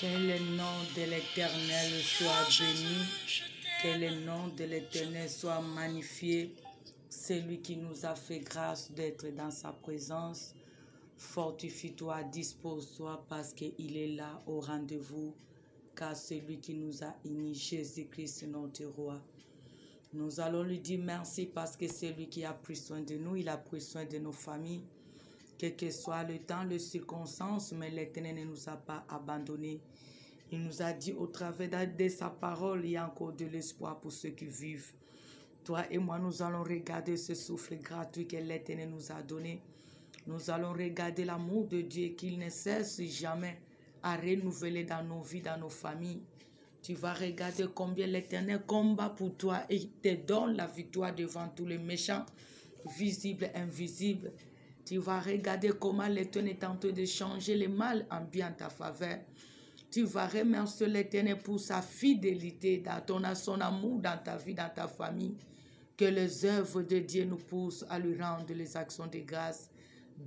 Que le nom de l'Éternel soit béni, que le nom de l'Éternel soit magnifié. C'est lui qui nous a fait grâce d'être dans sa présence. Fortifie-toi, dispose-toi parce qu'il est là au rendez-vous, car c'est lui qui nous a unis, Jésus-Christ notre roi. Nous allons lui dire merci parce que c'est lui qui a pris soin de nous, il a pris soin de nos familles. Quel que soit le temps, les circonstances, mais l'Éternel ne nous a pas abandonnés. Il nous a dit au travers de sa parole, il y a encore de l'espoir pour ceux qui vivent. Toi et moi, nous allons regarder ce souffle gratuit que l'Éternel nous a donné. Nous allons regarder l'amour de Dieu qu'il ne cesse jamais à renouveler dans nos vies, dans nos familles. Tu vas regarder combien l'Éternel combat pour toi et te donne la victoire devant tous les méchants, visibles et invisibles. Tu vas regarder comment l'Éternel est en train de changer le mal en bien ta faveur. Tu vas remercier l'Éternel pour sa fidélité, dans son amour dans ta vie, dans ta famille. Que les œuvres de Dieu nous poussent à lui rendre les actions de grâce.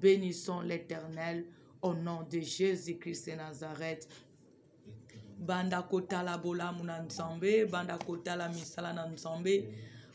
Bénissons l'Éternel au nom de Jésus-Christ de Nazareth. Banda kota la bola munanzambe, banda kota la misala nanzambe,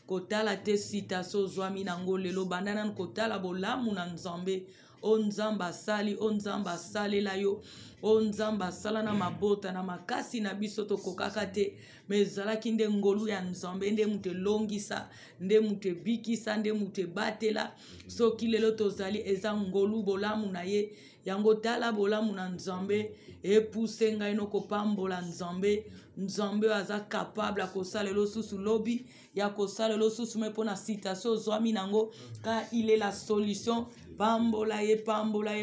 kota la te citaso zwami nango lelo, banda nan kota la bola munanzambe, onzamba sali la yo, onzamba sala na mabota na makasi na biso to kokakate, mezala kinde ngolu ya nzambe, nde mute longisa, nde mute bikisa, nde mute batela, soki lelo tozali eza ngolu bola munaye, yango tala bola muna nzambe epuse ngai no kopambola nzambe nzambe aza capable akosala lo susu lobi ya kosala lo susu me pona citation zwami nango ka il est la solution. Pambola ye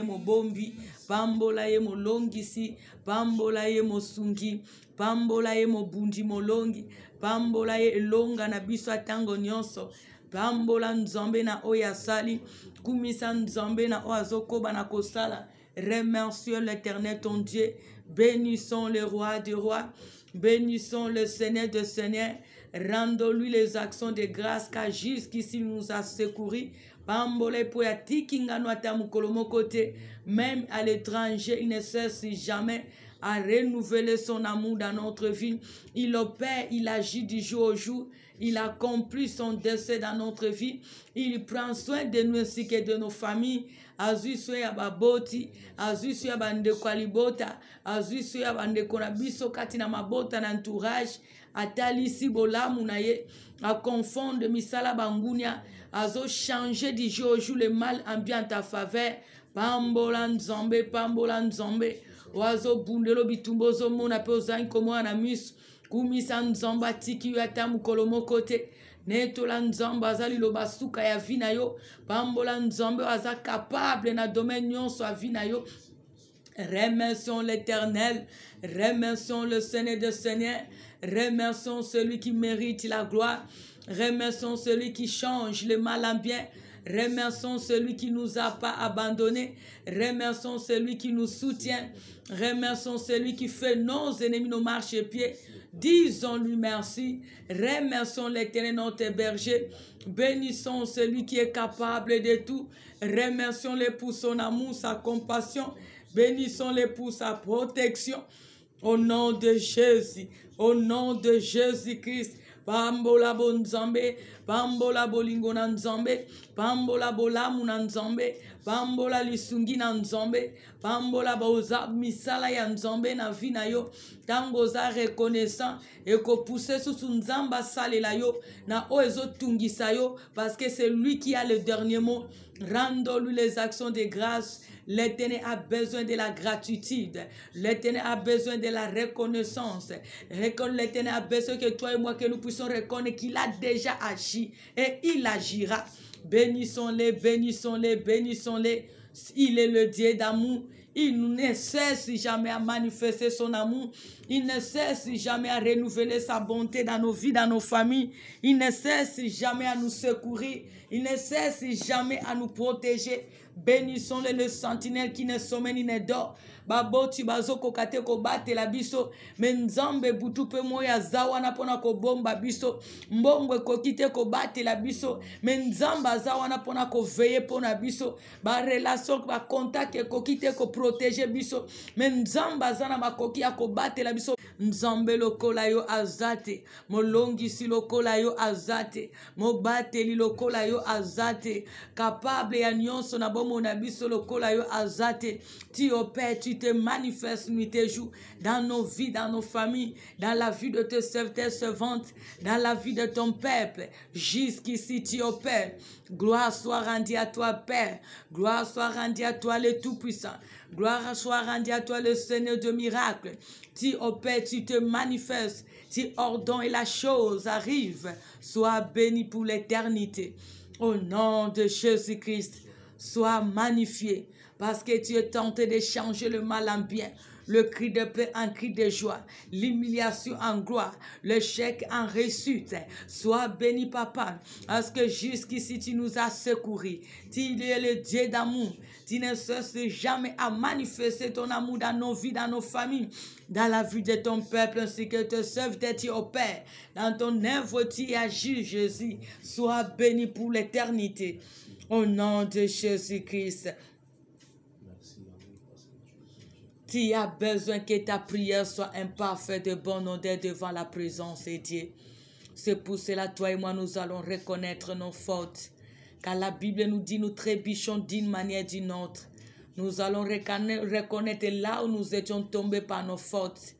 mobombi, pambola ye molongisi, pambola ye mosungi, pambola ye mobundi molongi, pambola ye elonga na biso atango nyonso, pambola nzambe na oya sali, kumisa nzambe na oazokoba na kosala. Remercions l'Éternel ton Dieu, bénissons le roi des rois, bénissons le Seigneur des seigneurs, rendons-lui les actions de grâce car jusqu'ici il nous a secourus. Pambole poyati kingano atamukolomo côté, même à l'étranger, il ne cesse jamais à renouveler son amour dans notre vie. Il opère, il agit du jour au jour, il accomplit son dessein dans notre vie. Il prend soin de nous ainsi que de nos familles. Azui soya baboti, azui soya bande kwalibota, azui soya bande konabiso katina mabota na entourage, atalisi bolamu na ye, a confondre misala bangunia, azo changer du jour au jour le mal en bien ta faveur. Pambola nzambe, oazo bundelo bitumbozo mona pe ozangi komo na miso, kumisa nzamba tiki yata mukolomo kote. Netola nzambe azali lo basuka ya vina yo, pambola nzambe aza capable na domaine nyonso a vina yo. Remercions l'Éternel, remercions le Seigneur des seigneurs, remercions celui qui mérite la gloire, remercions celui qui change le mal en bien, remercions celui qui nous a pas abandonnés, remercions celui qui nous soutient, remercions celui qui fait nos ennemis nos marchepieds. Disons-lui merci, remercions l'Éternel notre berger, bénissons celui qui est capable de tout, remercions-le pour son amour, sa compassion, bénissons-le pour sa protection. Au nom de Jésus, au nom de Jésus-Christ. Pambola bonzambe, pambola bolingo na nzambe, pambola bolamu na nzambe, pambola lisungi na nzambe, pambola boza misala ya nzambe na vie na yo, tango za reconnaissant et ko pousser sous nzamba salela yo na oezo tungisa yo parce que c'est lui qui a le dernier mot. Rendons-lui les actions de grâce. L'Éternel a besoin de la gratitude. L'Éternel a besoin de la reconnaissance. L'Éternel a besoin que toi et moi, que nous puissions reconnaître qu'il a déjà agi et il agira. Bénissons-les, bénissons-les, bénissons-les. Il est le Dieu d'amour. Il ne cesse jamais à manifester son amour. Il ne cesse jamais à renouveler sa bonté dans nos vies, dans nos familles. Il ne cesse jamais à nous secourir. Il ne cesse jamais à nous protéger. Bénissons le sentinelle qui ne sommeille ni ne dort. Baboti bazo kokate ko bate la biso. Menzambe butupe moya zawana pona ko bomba biso. Mbongwe kokite ko bate la biso. Menzamba zawana pona ko veye pona biso. Ba relation ba contact kokite ko protéger biso. Menzamba zana makoki ko bate la biso. Nzambe lokola yo azate. Molongi si lokola yo azate. Mobate li lokola yo azate. Capable ya nyonso na bomo na biso lokola yo azate. Tu opères, tu te manifestes nuit et jour dans nos vies, dans nos familles, dans la vie de tes servantes, dans la vie de ton peuple. Jusqu'ici tu opères. Gloire soit rendue à toi, Père. Gloire soit rendue à toi, le Tout-Puissant. Gloire soit rendue à toi, le Seigneur de miracles. Tu opères, tu te manifestes, tu ordonnes et la chose arrive. Sois béni pour l'éternité. Au nom de Jésus-Christ, sois magnifié. Parce que tu es tenté de changer le mal en bien, le cri de paix en cri de joie, l'humiliation en gloire, le chèque en réussite. Sois béni, Papa, parce que jusqu'ici tu nous as secourus. Tu es le Dieu d'amour. Tu ne cesses jamais à manifester ton amour dans nos vies, dans nos familles, dans la vie de ton peuple, ainsi que te serviteur tu opères. Dans ton œuvre, tu agis, Jésus. Sois béni pour l'éternité. Au nom de Jésus-Christ. Tu as besoin que ta prière soit imparfaite de bonne odeur devant la présence de Dieu. C'est pour cela, toi et moi, nous allons reconnaître nos fautes. Car la Bible nous dit, nous trébuchons d'une manière ou d'une autre. Nous allons reconnaître là où nous étions tombés par nos fautes.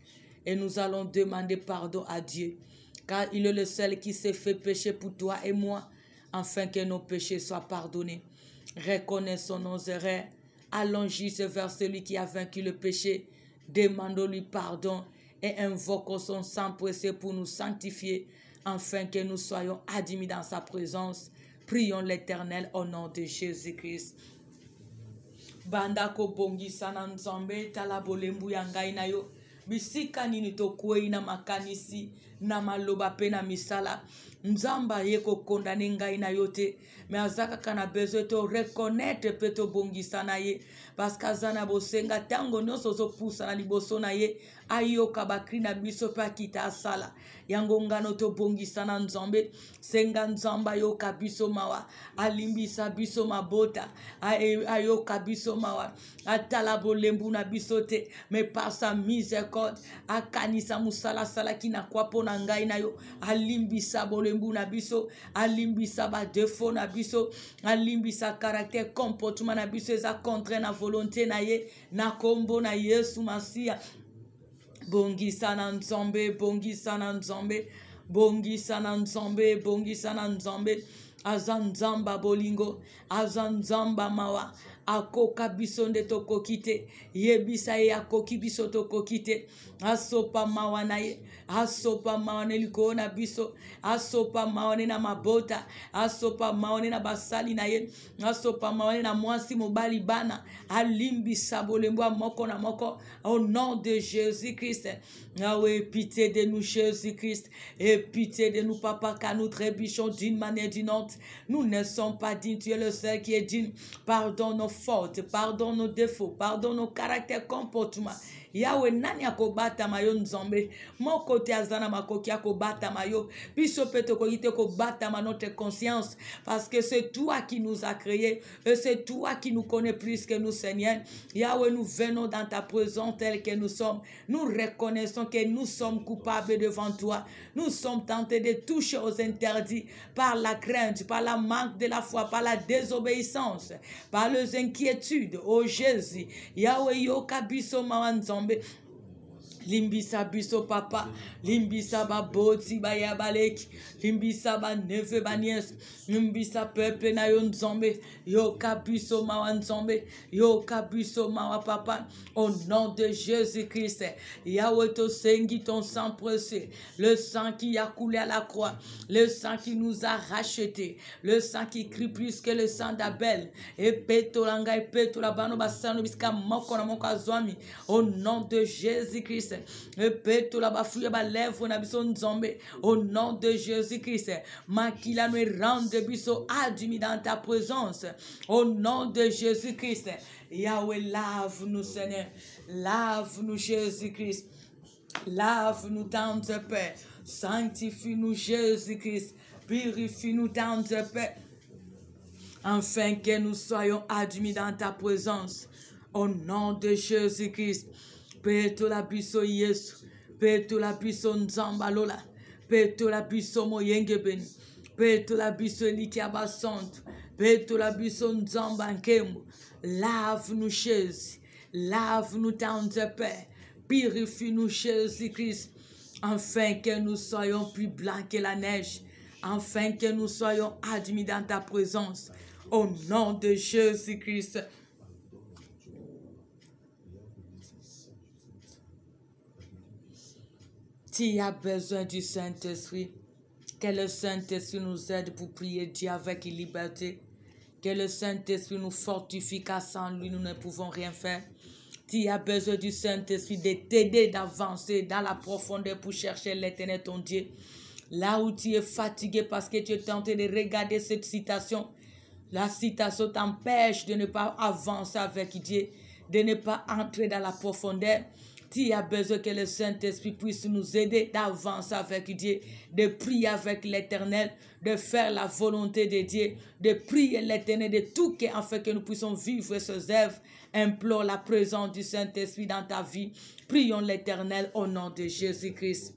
Et nous allons demander pardon à Dieu. Car il est le seul qui s'est fait pécher pour toi et moi, afin que nos péchés soient pardonnés. Reconnaissons nos erreurs. Allons juste vers celui qui a vaincu le péché. Demandons-lui pardon et invoquons son sang précieux pour nous sanctifier, afin que nous soyons admis dans sa présence. Prions l'Éternel au nom de Jésus-Christ. Bandako bongi sana nzambe talabolembu ya ngai na yo. Bisika nini tokwei na makanisi na maloba pe na misala. Nzamba ye ko kondane ngai na yo te. Me azaka kana besoin to reconnaître pe to bongi sana ye. Parce que azana bosenga tango nyonso zo pusa na liboso na ye. Ayo kabakri na biso pa kita asala. Yango ngano to bongi sana nzambe. Senga nzamba yo kabiso mawa. Alimbisa biso mabota. Ayo kabiso mawa. Atala bolembu na biso te. Me par sa miséricorde. Akanisa musala sala ki na kwapo na ngai na yo. Alimbisa bolembu na biso. Alimbisa ba defo na biso. Alimbisa caractère comportement na biso. Eza contre na volonté na ye. Na kombo na Yesu Masia. Bongi sana nzambe, bongi sana nzambe, bongi sana nzambe, bongi sana nzambe, azanzamba bolingo, azanzamba mawa, akoka bisonde toko kite, yebisa ye akoki biso toko kite, asopa mawa na ye, asopa mawa ne liko na biso, asopa mawa ne na mabota, asopa mawa ne na basali na ye, asopa mawa ne na mwasi mobali bana, alimbisa bolembo moko na moko, au nom de Jésus-Christ. Ah oui, pitié de nous, Jésus-Christ, et pitié de nous, Papa, car nous trébuchons d'une manière ou d'une autre. Nous ne sommes pas dignes, tu es le seul qui est digne. Pardonne nos fautes, pardonne nos défauts, pardonne nos caractères, comportements. Yahweh nani akobata mayo nzambe moko te azana makoki akobata mayo biso peto kokite kobata ma notre conscience parce que c'est toi qui nous a créés et c'est toi qui nous connais plus que nous, Seigneur. Yahweh, nous venons dans ta présence telle que nous sommes. Nous reconnaissons que nous sommes coupables devant toi. Nous sommes tentés de toucher aux interdits par la crainte, par la manque de la foi, par la désobéissance, par les inquiétudes. Oh Jésus, Yahweh yoka biso mawanzambe. Limbisa biso papa, limbisa ba boti ba yabaleki, limbisa ba neve ba nièce, limbisa peuple na yo nzambe, yo kabiso mawa nzambe, yo kabiso mawa papa, au nom de Jésus-Christ. Yahweh to sengi ton sang précieux, le sang qui a coulé à la croix, le sang qui nous a rachetés, le sang qui crie plus que le sang d'Abel, et peto langa et peto la bano basano biska moko na moko azwami, au nom de Jésus-Christ. Jésus-Christ. Répète la bafouille ba lèvre na biso nzambe. Au nom de Jésus-Christ. Makila nous rende biso admis dans ta présence. Au nom de Jésus-Christ. Yahweh, lave-nous, Seigneur. Lave-nous, Jésus-Christ. Lave-nous dans ta paix. Sanctifie-nous, Jésus-Christ. Purifie-nous dans ta paix. Afin que nous soyons admis dans ta présence. Au nom de Jésus-Christ. Peto la biso Yesu. Peto la biso nzambalola. Peto la biso moyengebeni. Peto la biso likiabasante. Peto la biso nzambankemu. Lave-nous, Jésus. Lave-nous dans ta paix. Purifie-nous, Jésus-Christ. Afin que nous soyons plus blancs que la neige. Afin que nous soyons admis dans ta présence. Au nom de Jésus-Christ. Tu as besoin du Saint-Esprit. Que le Saint-Esprit nous aide pour prier Dieu avec liberté. Que le Saint-Esprit nous fortifie, car sans lui, nous ne pouvons rien faire. Tu as besoin du Saint-Esprit de t'aider d'avancer dans la profondeur pour chercher l'Éternel, ton Dieu. Là où tu es fatigué parce que tu es tenté de regarder cette citation, la citation t'empêche de ne pas avancer avec Dieu, de ne pas entrer dans la profondeur. Tu as besoin que le Saint-Esprit puisse nous aider d'avancer avec Dieu, de prier avec l'Éternel, de faire la volonté de Dieu, de prier l'Éternel de tout cœur afin que nous puissions vivre ses œuvres. Implore la présence du Saint-Esprit dans ta vie. Prions l'Éternel au nom de Jésus-Christ.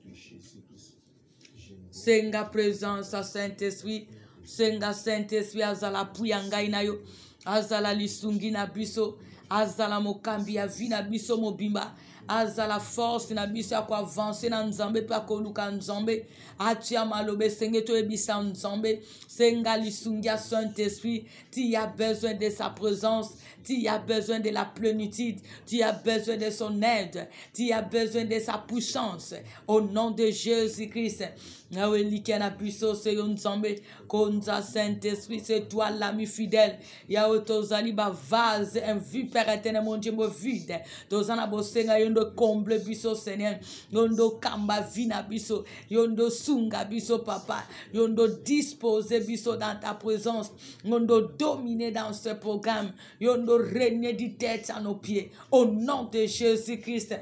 Senga présence à Saint-Esprit. Senga Saint-Esprit azala puyanga inayo. Azala lisungi na biso. Azala mokambi ya vi na biso mobimba. Azala force na biso kwa avancer na nzambe pa koluka nzambe. Atia malobe senge to ebisa nzambe. Senga lisungi ya Saint-Esprit. Tu as besoin de sa présence. Tu as besoin de la plénitude. Tu as besoin de son aide. Tu as besoin de sa puissance. Au nom de Jésus-Christ. Saint-Esprit, c'est toi l'ami fidèle. Yahweh tozali ba vase un vu Père éternel mon Dieu mo vide. Tozana bosenga yondo comble biso Seigneur. Yondo kamba vina biso. Yondo sunga biso papa. Yondo dispose biso dans ta présence. Yondo dominer dans ce programme. Yondo régner du tête à nos pieds. Au nom de Jésus-Christ.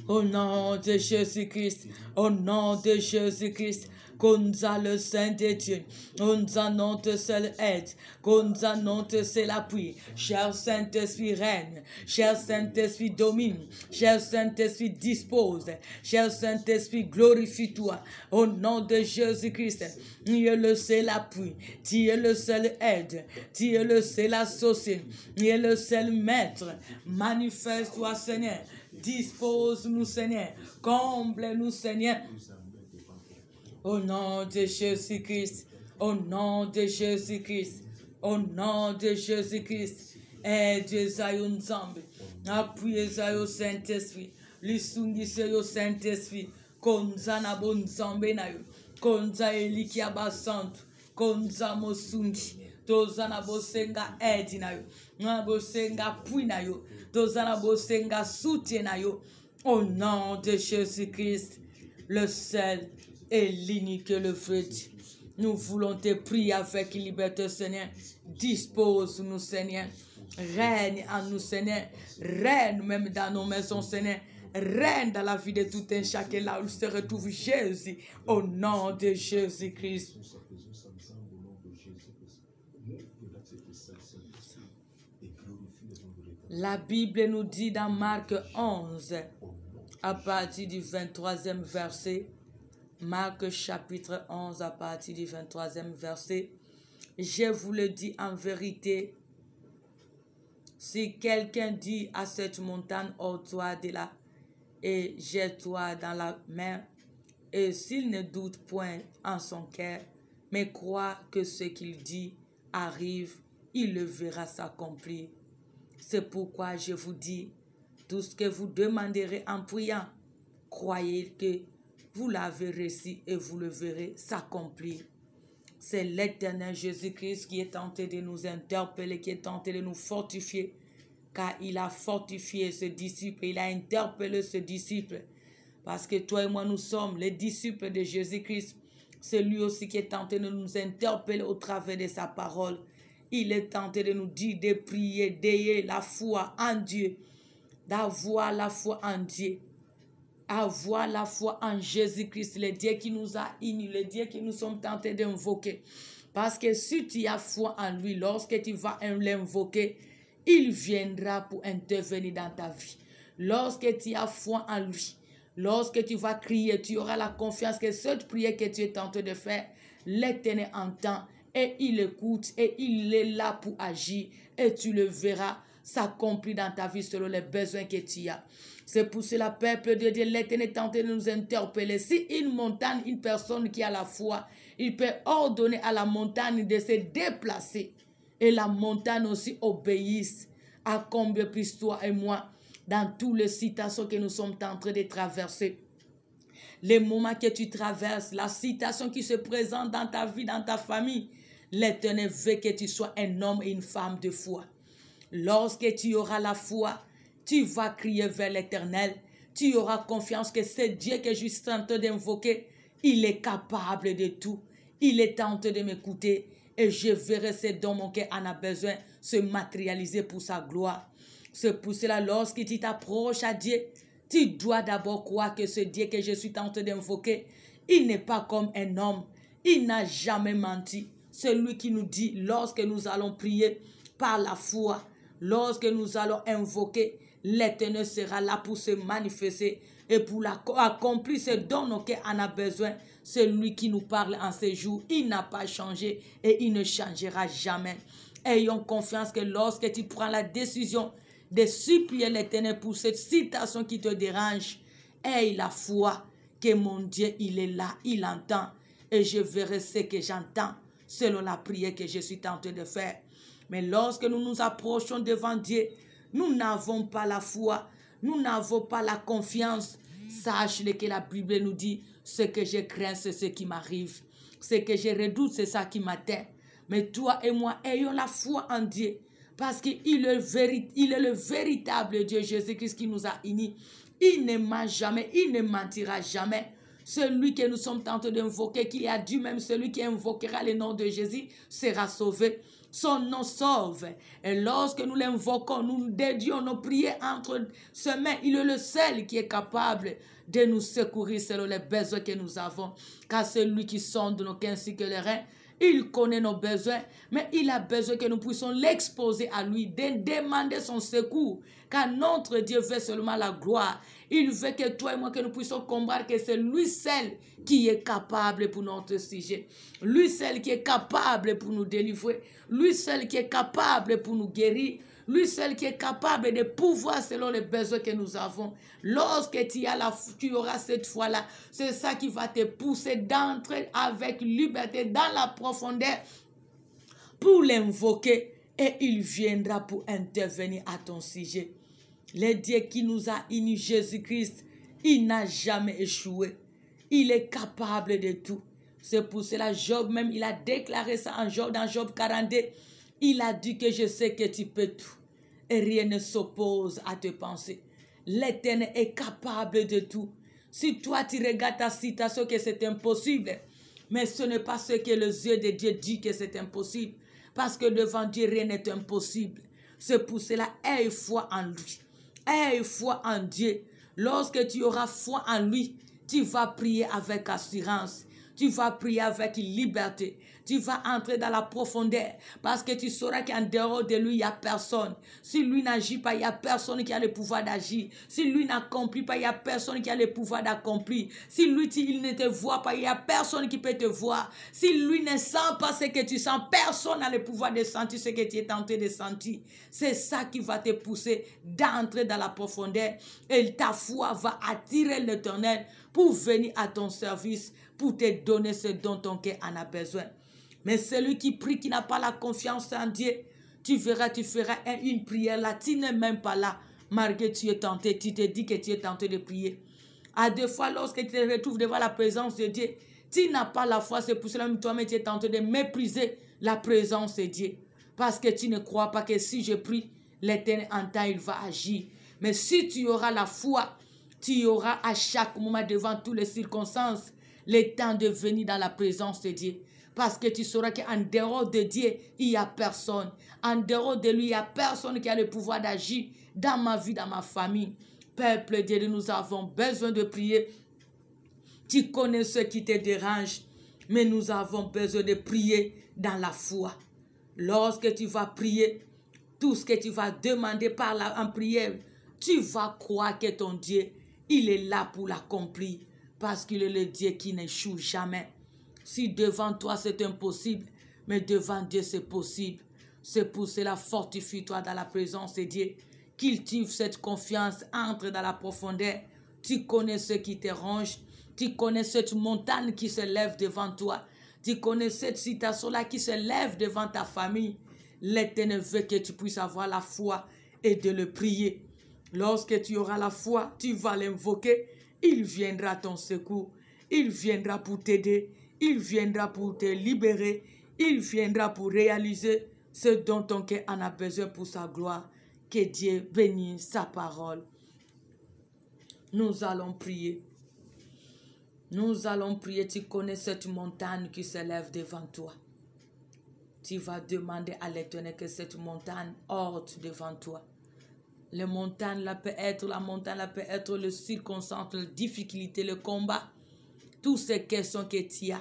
Au nom de Jésus-Christ, au nom de Jésus-Christ, Konza le Saint de Dieu, Konza notre seule aide, Konza notre seul appui. Cher Saint-Esprit règne, cher Saint-Esprit domine, cher Saint-Esprit dispose, cher Saint-Esprit glorifie-toi. Au nom de Jésus-Christ, tu es le seul appui, tu es le seul aide, tu es le seul associé, tu es le seul maître. Manifeste-toi Seigneur. Dispose-nous, Seigneur. Comble-nous, Seigneur. Au nom de Jésus-Christ. Au nom de Jésus-Christ. Au nom de Jésus-Christ. Aide-nous, Nzambe. Appuyez-nous, Saint-Esprit. Lisungise Saint-Esprit. Konza na bon Nzambe na yo. Konza eliki abasantu. Konza mosungi. Tozana bosenga aide na yo. Na bosenga pui na yo. Tozana bosenga soutien na yo. Au nom de Jésus-Christ, le seul et l'unique le vrai. Nous voulons te prier avec liberté, Seigneur. Dispose-nous, Seigneur. Règne en nous, Seigneur. Règne même dans nos maisons, Seigneur. Règne dans la vie de tout un chacun là où se retrouve Jésus. Au nom de Jésus-Christ. La Bible nous dit dans Marc 11, à partir du 23e verset, Marc chapitre 11, à partir du 23e verset, je vous le dis en vérité, si quelqu'un dit à cette montagne, ôte-toi de là et jette-toi dans la mer, et s'il ne doute point en son cœur, mais croit que ce qu'il dit arrive, il le verra s'accomplir. C'est pourquoi je vous dis, tout ce que vous demanderez en priant, croyez que vous l'avez reçu et vous le verrez s'accomplir. C'est l'Éternel Jésus-Christ qui est tenté de nous interpeller, qui est tenté de nous fortifier, car il a fortifié ce disciple, il a interpellé ce disciple. Parce que toi et moi, nous sommes les disciples de Jésus-Christ. C'est lui aussi qui est tenté de nous interpeller au travers de sa parole. Il est tenté de nous dire de prier, d'ayer la foi en Dieu, d'avoir la foi en Dieu, avoir la foi en Jésus-Christ, le Dieu qui nous a unis, le Dieu que nous sommes tentés d'invoquer. Parce que si tu as foi en lui, lorsque tu vas l'invoquer, il viendra pour intervenir dans ta vie. Lorsque tu as foi en lui, lorsque tu vas crier, tu auras la confiance que cette prière que tu es tenté de faire, l'Éternel entend et il écoute et il est là pour agir et tu le verras s'accomplir dans ta vie selon les besoins que tu as. C'est pour cela, peuple de Dieu, l'Éternel est tenté de nous interpeller. Si une montagne, une personne qui a la foi, il peut ordonner à la montagne de se déplacer. Et la montagne aussi obéisse à combien plus toi et moi dans toutes les situations que nous sommes en train de traverser. Les moments que tu traverses, la situation qui se présente dans ta vie, dans ta famille, l'Éternel veut que tu sois un homme et une femme de foi. Lorsque tu auras la foi, tu vas crier vers l'Éternel. Tu auras confiance que c'est Dieu que je suis tenté d'invoquer. Il est capable de tout. Il est tenté de m'écouter. Et je verrai ce dont mon cœur en a besoin se matérialiser pour sa gloire. C'est pour cela, lorsque tu t'approches à Dieu, tu dois d'abord croire que ce Dieu que je suis tenté d'invoquer, il n'est pas comme un homme. Il n'a jamais menti. C'est lui qui nous dit, lorsque nous allons prier par la foi, lorsque nous allons invoquer, l'Éternel sera là pour se manifester et pour accomplir ce dont nos cœurs en a besoin. C'est lui qui nous parle en ces jours. Il n'a pas changé et il ne changera jamais. Ayons confiance que lorsque tu prends la décision de supplier l'Éternel pour cette situation qui te dérange, aie la foi que mon Dieu, il est là, il entend. Et je verrai ce que j'entends selon la prière que je suis tenté de faire. Mais lorsque nous nous approchons devant Dieu, nous n'avons pas la foi, nous n'avons pas la confiance. Sache-le que la Bible nous dit, ce que je crains, c'est ce qui m'arrive. Ce que je redoute, c'est ça qui m'atteint. Mais toi et moi, ayons la foi en Dieu. Parce qu'il est le véritable Dieu, Jésus-Christ qui nous a unis. Il ne ment jamais, il ne mentira jamais. Celui que nous sommes tentés d'invoquer, qui a dit même celui qui invoquera le nom de Jésus, sera sauvé. Son nom sauve. Et lorsque nous l'invoquons, nous dédions nos prières entre ses mains. Il est le seul qui est capable de nous secourir selon les besoins que nous avons. Car c'est lui qui sonde nos cœurs ainsi que les reins. Il connaît nos besoins, mais il a besoin que nous puissions l'exposer à lui, de demander son secours. Car notre Dieu veut seulement la gloire. Il veut que toi et moi, que nous puissions comprendre que c'est lui seul qui est capable pour notre sujet. Lui seul qui est capable pour nous délivrer. Lui seul qui est capable pour nous guérir. Lui seul qui est capable de pouvoir selon les besoins que nous avons. Lorsque tu auras cette foi-là, c'est ça qui va te pousser d'entrer avec liberté dans la profondeur pour l'invoquer et il viendra pour intervenir à ton sujet. Le Dieu qui nous a unis, Jésus-Christ, il n'a jamais échoué. Il est capable de tout. C'est pour cela Job même, il a déclaré ça en Job, dans Job 42. Il a dit que je sais que tu peux tout. Et rien ne s'oppose à tes pensées. L'Éternel est capable de tout. Si toi tu regardes ta situation que c'est impossible, mais ce n'est pas ce que les yeux de Dieu dit que c'est impossible. Parce que devant Dieu, rien n'est impossible. C'est pour cela, aie foi en lui. Aie foi en Dieu. Lorsque tu auras foi en lui, tu vas prier avec assurance. Tu vas prier avec liberté. Tu vas entrer dans la profondeur parce que tu sauras qu'en dehors de lui, il n'y a personne. Si lui n'agit pas, il n'y a personne qui a le pouvoir d'agir. Si lui n'accomplit pas, il n'y a personne qui a le pouvoir d'accomplir. Si lui, il ne te voit pas, il n'y a personne qui peut te voir. Si lui ne sent pas ce que tu sens, personne n'a le pouvoir de sentir ce que tu es tenté de sentir. C'est ça qui va te pousser d'entrer dans la profondeur. Et ta foi va attirer l'Éternel pour venir à ton service, pour te donner ce dont ton cœur en a besoin. Mais celui qui prie, qui n'a pas la confiance en Dieu, tu verras, tu feras une prière là, tu n'es même pas là, malgré tu es tenté, tu te dis que tu es tenté de prier. À deux fois, lorsque tu te retrouves devant la présence de Dieu, tu n'as pas la foi, c'est pour cela que toi-même tu es tenté de mépriser la présence de Dieu. Parce que tu ne crois pas que si je prie, l'Éternel entend, il va agir. Mais si tu auras la foi, tu auras à chaque moment devant toutes les circonstances le temps de venir dans la présence de Dieu. Parce que tu sauras qu'en dehors de Dieu, il n'y a personne. En dehors de lui, il n'y a personne qui a le pouvoir d'agir dans ma vie, dans ma famille. Peuple de Dieu, nous avons besoin de prier. Tu connais ce qui te dérange, mais nous avons besoin de prier dans la foi. Lorsque tu vas prier, tout ce que tu vas demander en prière, tu vas croire que ton Dieu, il est là pour l'accomplir. Parce qu'il est le Dieu qui n'échoue jamais. Si devant toi c'est impossible, mais devant Dieu c'est possible. C'est pour cela, fortifie-toi dans la présence de Dieu. Cultive cette confiance, entre dans la profondeur. Tu connais ce qui te ronge. Tu connais cette montagne qui se lève devant toi. Tu connais cette situation-là qui se lève devant ta famille. L'Éternel veut que tu puisses avoir la foi et de le prier. Lorsque tu auras la foi, tu vas l'invoquer. Il viendra à ton secours. Il viendra pour t'aider. Il viendra pour te libérer. Il viendra pour réaliser ce dont ton cœur en a besoin pour sa gloire. Que Dieu bénisse sa parole. Nous allons prier. Nous allons prier. Tu connais cette montagne qui se lève devant toi. Tu vas demander à l'Éternel que cette montagne ôte devant toi. La montagne peut être le circonstance, la difficulté, le combat. Toutes ces questions que tu as,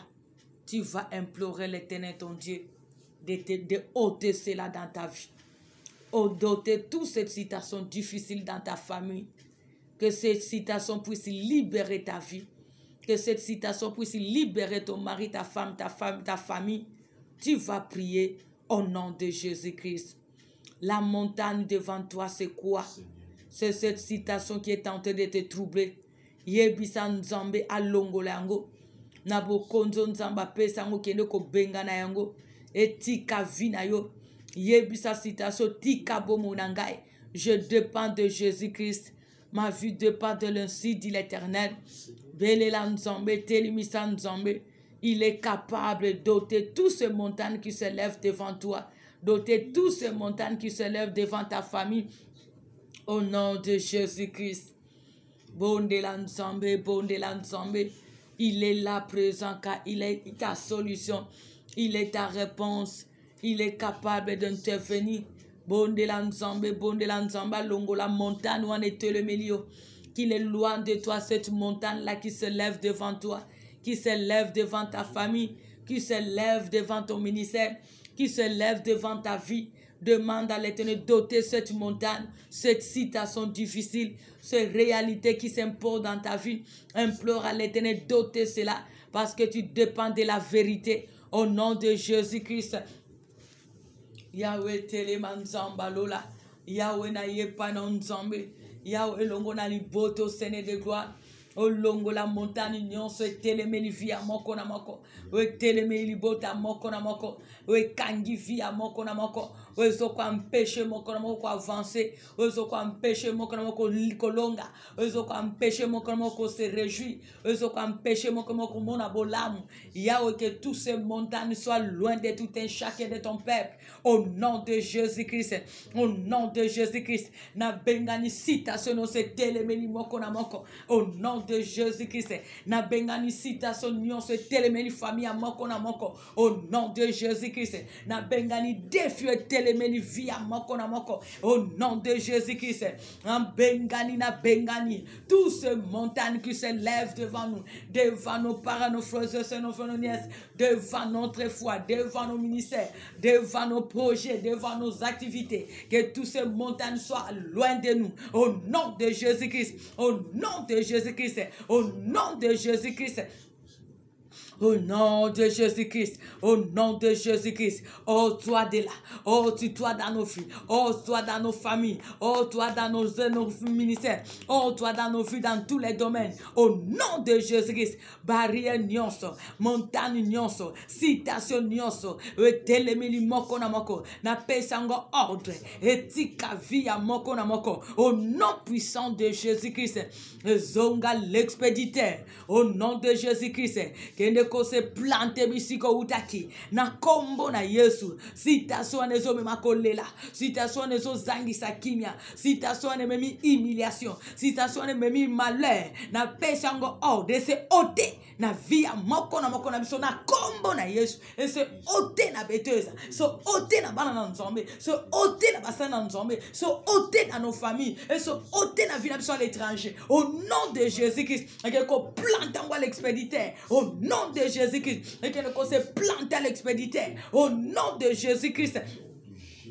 tu vas implorer l'Éternel ton Dieu de ôter cela dans ta vie. D'ôter toutes ces situations difficiles dans ta famille. Que cette situation puisse libérer ta vie. Que cette situation puisse libérer ton mari, ta femme, ta famille. Tu vas prier au nom de Jésus-Christ. La montagne devant toi, c'est quoi? C'est cette citation qui est tentée de te troubler. Yebisa nzambe alongo lango. Nabo konzo nzamba pesa ngo kende ko benga na yango. Etika vina yo. Yebisa citation tika bomo nangai. Je dépends de Jésus-Christ. Ma vie dépend de l'ainsi dit l'Éternel. Belela nzambe telimisa nzambe. Il est capable d'ôter toutes ces montagnes qui se lèvent devant toi. D'ôter toutes ces montagnes qui se lèvent devant ta famille. Au nom de Jésus-Christ. Bondela Nzambe, Bondela Nzambe. Il est là présent car il est ta solution. Il est ta réponse. Il est capable d'intervenir. Bondela Nzambe, Bondela Nzambe. Longo la montagne où on était le milieu. Qu'il est loin de toi cette montagne-là qui se lève devant toi. Qui se lève devant ta famille. Qui se lève devant ton ministère. Qui se lève devant ta vie. Demande à l'Éternel d'ôter cette montagne, cette situation difficile, cette réalité qui s'impose dans ta vie. Implore à l'Éternel d'ôter cela parce que tu dépends de la vérité. Au nom de Jésus-Christ. Yahweh teleman zamba lola. Yahweh na yepanon zambe. Yahweh longo na liboto sene de gloire. O longo la montagne nyon se telemeli via moko na moko. O telemeli bota moko na moko. O kangi via moko na moko. O zo kwa mpêche moko na moko avancer. O zo kwa mpêche moko na moko likolonga. O zo kwa mpêche moko na moko se réjouir. O zo kwa mpêche moko na moko mona bolamu. Yahweh que toutes ces montagnes soient loin de tout un chacun de ton peuple. Au nom de Jésus-Christ. Au nom de Jésus-Christ. Na bengani citation no se telemeli moko na moko. Au nom de Jésus-Christ. Na bengani citation nyon se telemeli famille moko na moko. Au nom de Jésus-Christ. Na bengani défi telemeli via moko na moko. Au nom de Jésus-Christ. Na bengani. Tous ces montagnes qui se lèvent devant nous. Devant nos parents, nos frères et sœurs, nos frères, nos nièces. Devant notre foi. Devant nos ministères. Devant nos projets. Devant nos activités. Que tous ces montagnes soient loin de nous. Au nom de Jésus-Christ. Au nom de Jésus-Christ. Au nom de Jésus-Christ. Au nom de Jésus-Christ. Au nom de Jésus-Christ. Oh, toi de là. Oh, toi dans nos vies. Oh, toi dans nos familles. Oh, toi dans nos ministères. Oh, toi dans nos vies, dans tous les domaines. Au nom de Jésus-Christ. Barrière nyonso. Montagne nyonso. Citation nyonso. Telemeli moko na moko. Na pesango ordre. Etika via moko na moko. Au nom puissant de Jésus-Christ. Zonga l'expéditeur. Au nom de Jésus-Christ. Kende ko se plante bisiko utaki na kombo na Yesu. Citation nezo me makolela, citation nezo zangi sa kimia, citation ne memi humiliation, citation ne memi malheur na pesango de se ôter na via moko na biso na kombo na Yesu. Et se ôter na beteuse, se ôter na bana na nzombe, se ôter na basana na nzombe, se ôter dans nos familles, et se ôter na vie na biso à l'étranger. Au nom de Jésus-Christ, et que ko plante à l'expéditeur. Au nom de Jésus-Christ, et que ko se plante à l'expéditeur. Au nom de Jésus-Christ.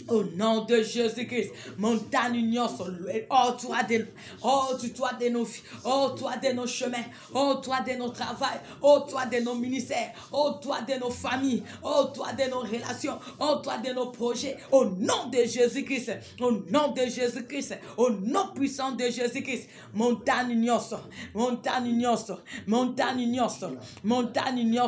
Au nom de Jésus-Christ, montagne union, oh toi de nos vies, oh toi de nos chemins, oh toi de nos travails, oh toi de nos ministères, oh toi de nos familles, oh toi de nos relations, oh toi de nos projets, au nom de Jésus-Christ, au nom de Jésus-Christ, au nom puissant de Jésus-Christ, montagne union, montagne union, montagne union, montagne union,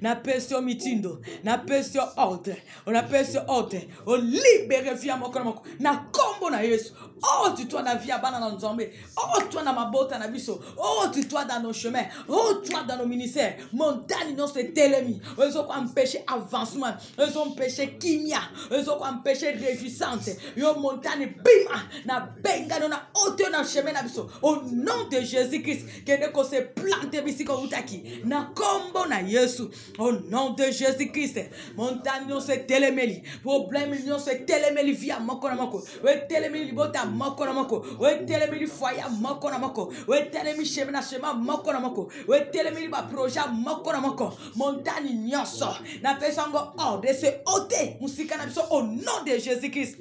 na pesio mitindo, na pesio ordre, on appelle ce ordre, on libere via moko na kombo na Yesu. Oh, tu toi na via bana na nzombe. Oh, toi na mabota na biso. Oh, tu toi dans nos chemins. Oh, toi dans nos ministères. Montagne non se telemi. Ils ont empêché avancement. Ils ont empêché kimia. Ils ont empêché réjouissance. Yo montagne bima na benga na hauteur na chemin na biso. Au nom de Jésus-Christ, que ne ko se plante bisiko utaki na kombo na Yesu. Au nom de Jésus-Christ, montagne non se telemeli. Problème non se telemeli via moko na moko. We telemeli bota moko na moko. We telemeli foya moko na moko. We telemeli chemin na chemin moko na moko. We telemeli ba projet moko na moko. Montagne nyonso na pesango de se ôter musika na biso au nom de Jésus-Christ.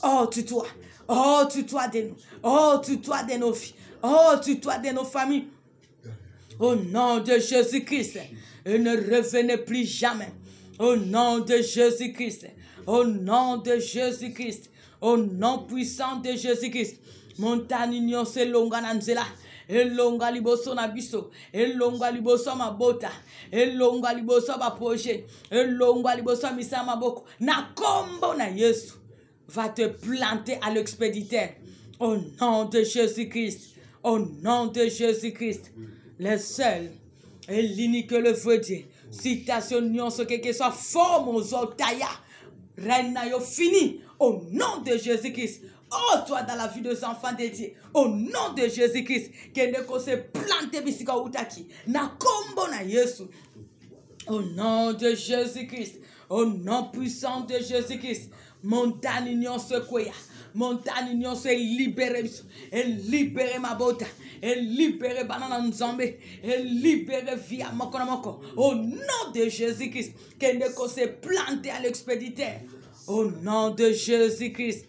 Oh tutoie. Oh tutoie de nous. Oh tutoie de nos filles. Oh tutoie de nos familles. Au nom de Jésus-Christ. Et ne revenez plus jamais. Au nom de Jésus-Christ. Au nom de Jésus-Christ. Au nom puissant de Jésus-Christ. Montagne nyo se longa na nzela. Elonga liboso na biso. Elonga liboso mabota. Elonga liboso ba projet. Elonga liboso misa maboko. Na kombo na Yesu. Va te planter à l'expéditeur. Au nom de Jésus-Christ. Au nom de Jésus-Christ. Le seul et l'unique que le veut dire. Citation nyon ce que soit forme aux otaya. Reine na yo fini. Au nom de Jésus-Christ. Oh, toi dans la vie des enfants dédiés. Au nom de Jésus-Christ. Que ko se plante bisika utaki. Na kombo na Yesu. Au nom de Jésus-Christ. Au nom puissant de Jésus-Christ. Montagne union se kwea. Montagne union se libere. Et libere ma bota. Et libere banana nzambe. Et libere via moko na moko. Au nom de Jésus-Christ. Que ko se plante à l'expéditeur. Au nom de Jésus-Christ.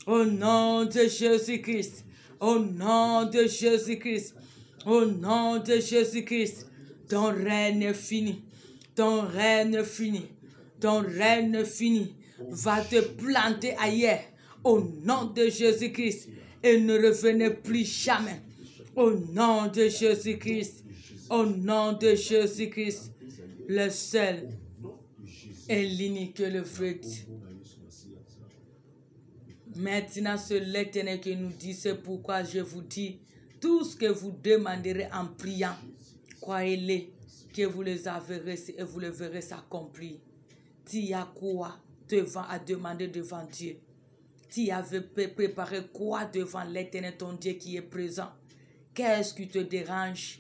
Au nom de Jésus-Christ. Au nom de Jésus-Christ. Au nom de Jésus-Christ. Ton règne est fini. Ton règne est fini. Ton règne est fini. Va te planter ailleurs. Au nom de Jésus-Christ. Et ne revenez plus jamais. Au nom de Jésus-Christ. Au nom de Jésus-Christ. Le seul et l'unique que le veut. Maintenant, c'est l'Éternel qui nous dit, c'est pourquoi je vous dis, tout ce que vous demanderez en priant, croyez-les que vous les avez reçus et vous les verrez s'accomplir. Tu as quoi à demander devant Dieu? Tu avais préparé quoi devant l'Éternel, ton Dieu qui est présent? Qu'est-ce qui te dérange?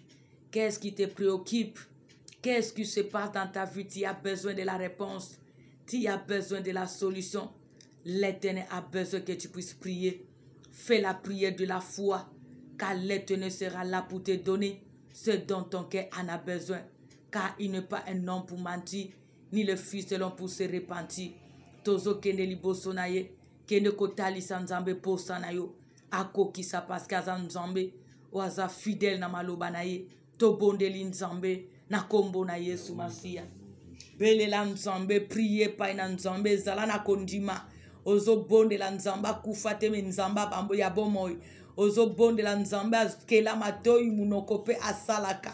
Qu'est-ce qui te préoccupe? Qu'est-ce qui se passe dans ta vie? Tu as besoin de la réponse. Tu as besoin de la solution. L'Éternel a besoin que tu puisses prier. Fais la prière de la foi, car l'Éternel sera là pour te donner ce dont ton cœur en a besoin. Car il n'est pas un homme pour mentir, ni le fils de l'homme pour se repentir. Tozo kende liboso na ye, kende kotali sanzambe posa na yo, ako ki sa paska zanzambe, waza fidèle na maloba na ye, to bondeli nzambe, na kombo na Yesu Masia. Bele la nzambe, priye pa na nzambe, zala na kondima. Ozo bonde la nzamba kufate me nzamba bambo ya bomoy. Ozo bonde la nzamba kela matoy munokope asalaka.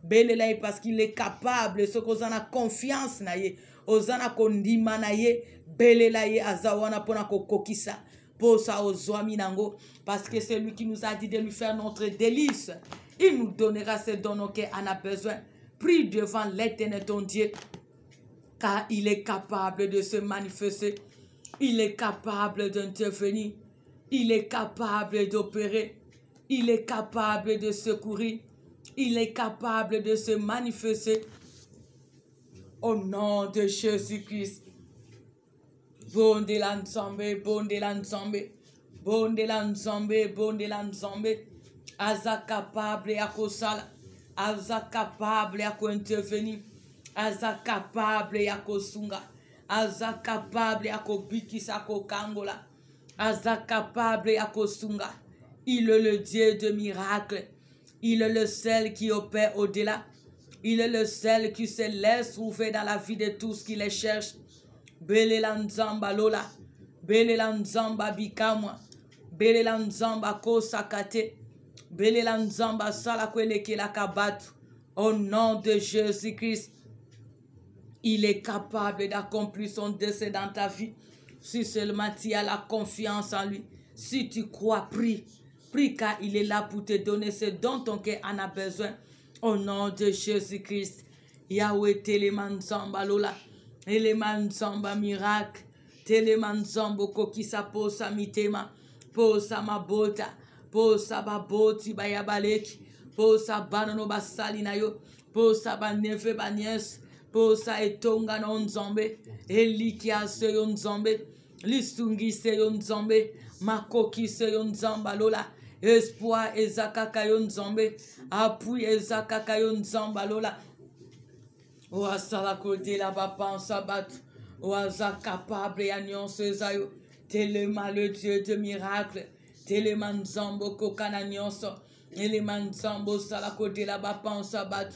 Bele la parce qu'il est capable. Ce qu'on a confiance na ye. Ozana kondima na ye. Bele la ye azawana pona kokokisa. Posa ozoami nango. Parce que c'est lui qui nous a dit de lui faire notre délice. Il nous donnera ce dont nos cœurs en a besoin. Prie devant l'Éternel ton Dieu, car il est capable de se manifester. Il est capable d'intervenir. Il est capable d'opérer. Il est capable de secourir. Il est capable de se manifester. Au nom de Jésus-Christ. Bonde l'ensemble, bonde l'ensemble. Bonde l'ensemble, bonde l'ensemble. Aza capable à kosala. Aza capable à intervenir. Aza capable à kosunga. Aza capable à kobikisa kokangola. Aza capable à kosunga. Il est le Dieu de miracles. Il est le seul qui opère au-delà. Il est le seul qui se laisse trouver dans la vie de tous qui les cherchent. Bele lanzamba lola. Bele lanzamba bikamwa. Bele lanzamba kosakate. Bele lanzamba salakweleke la kabatu. Au nom de Jésus-Christ, il est capable d'accomplir son dessein dans ta vie. Si seulement tu as la confiance en lui. Si tu crois, prie. Prie car il est là pour te donner ce dont ton cœur en a besoin. Au nom de Jésus-Christ. Yahweh telemanzamba lola. Elemanzamba miracle. Telemanzamba kokisa posa mitema. Posa mabota. Posa baboti bayabaleki. Posa banano basali na yo. Posa banefe banyes. Posa etonga no nzombe. Elikia se yo nzombe. Listungi se yo nzombe. Makoki se yo nzamba lola. Espoir ezakaka yo nzombe. Appui ezakaka yo nzamba lola. Oasala kote la bapa en sabat. Oasa capable et annonce zayo. Téléma le Dieu de miracle. Téléma nzambo kokananyonso. Téléma nzambo sala kote la bapa en sabat.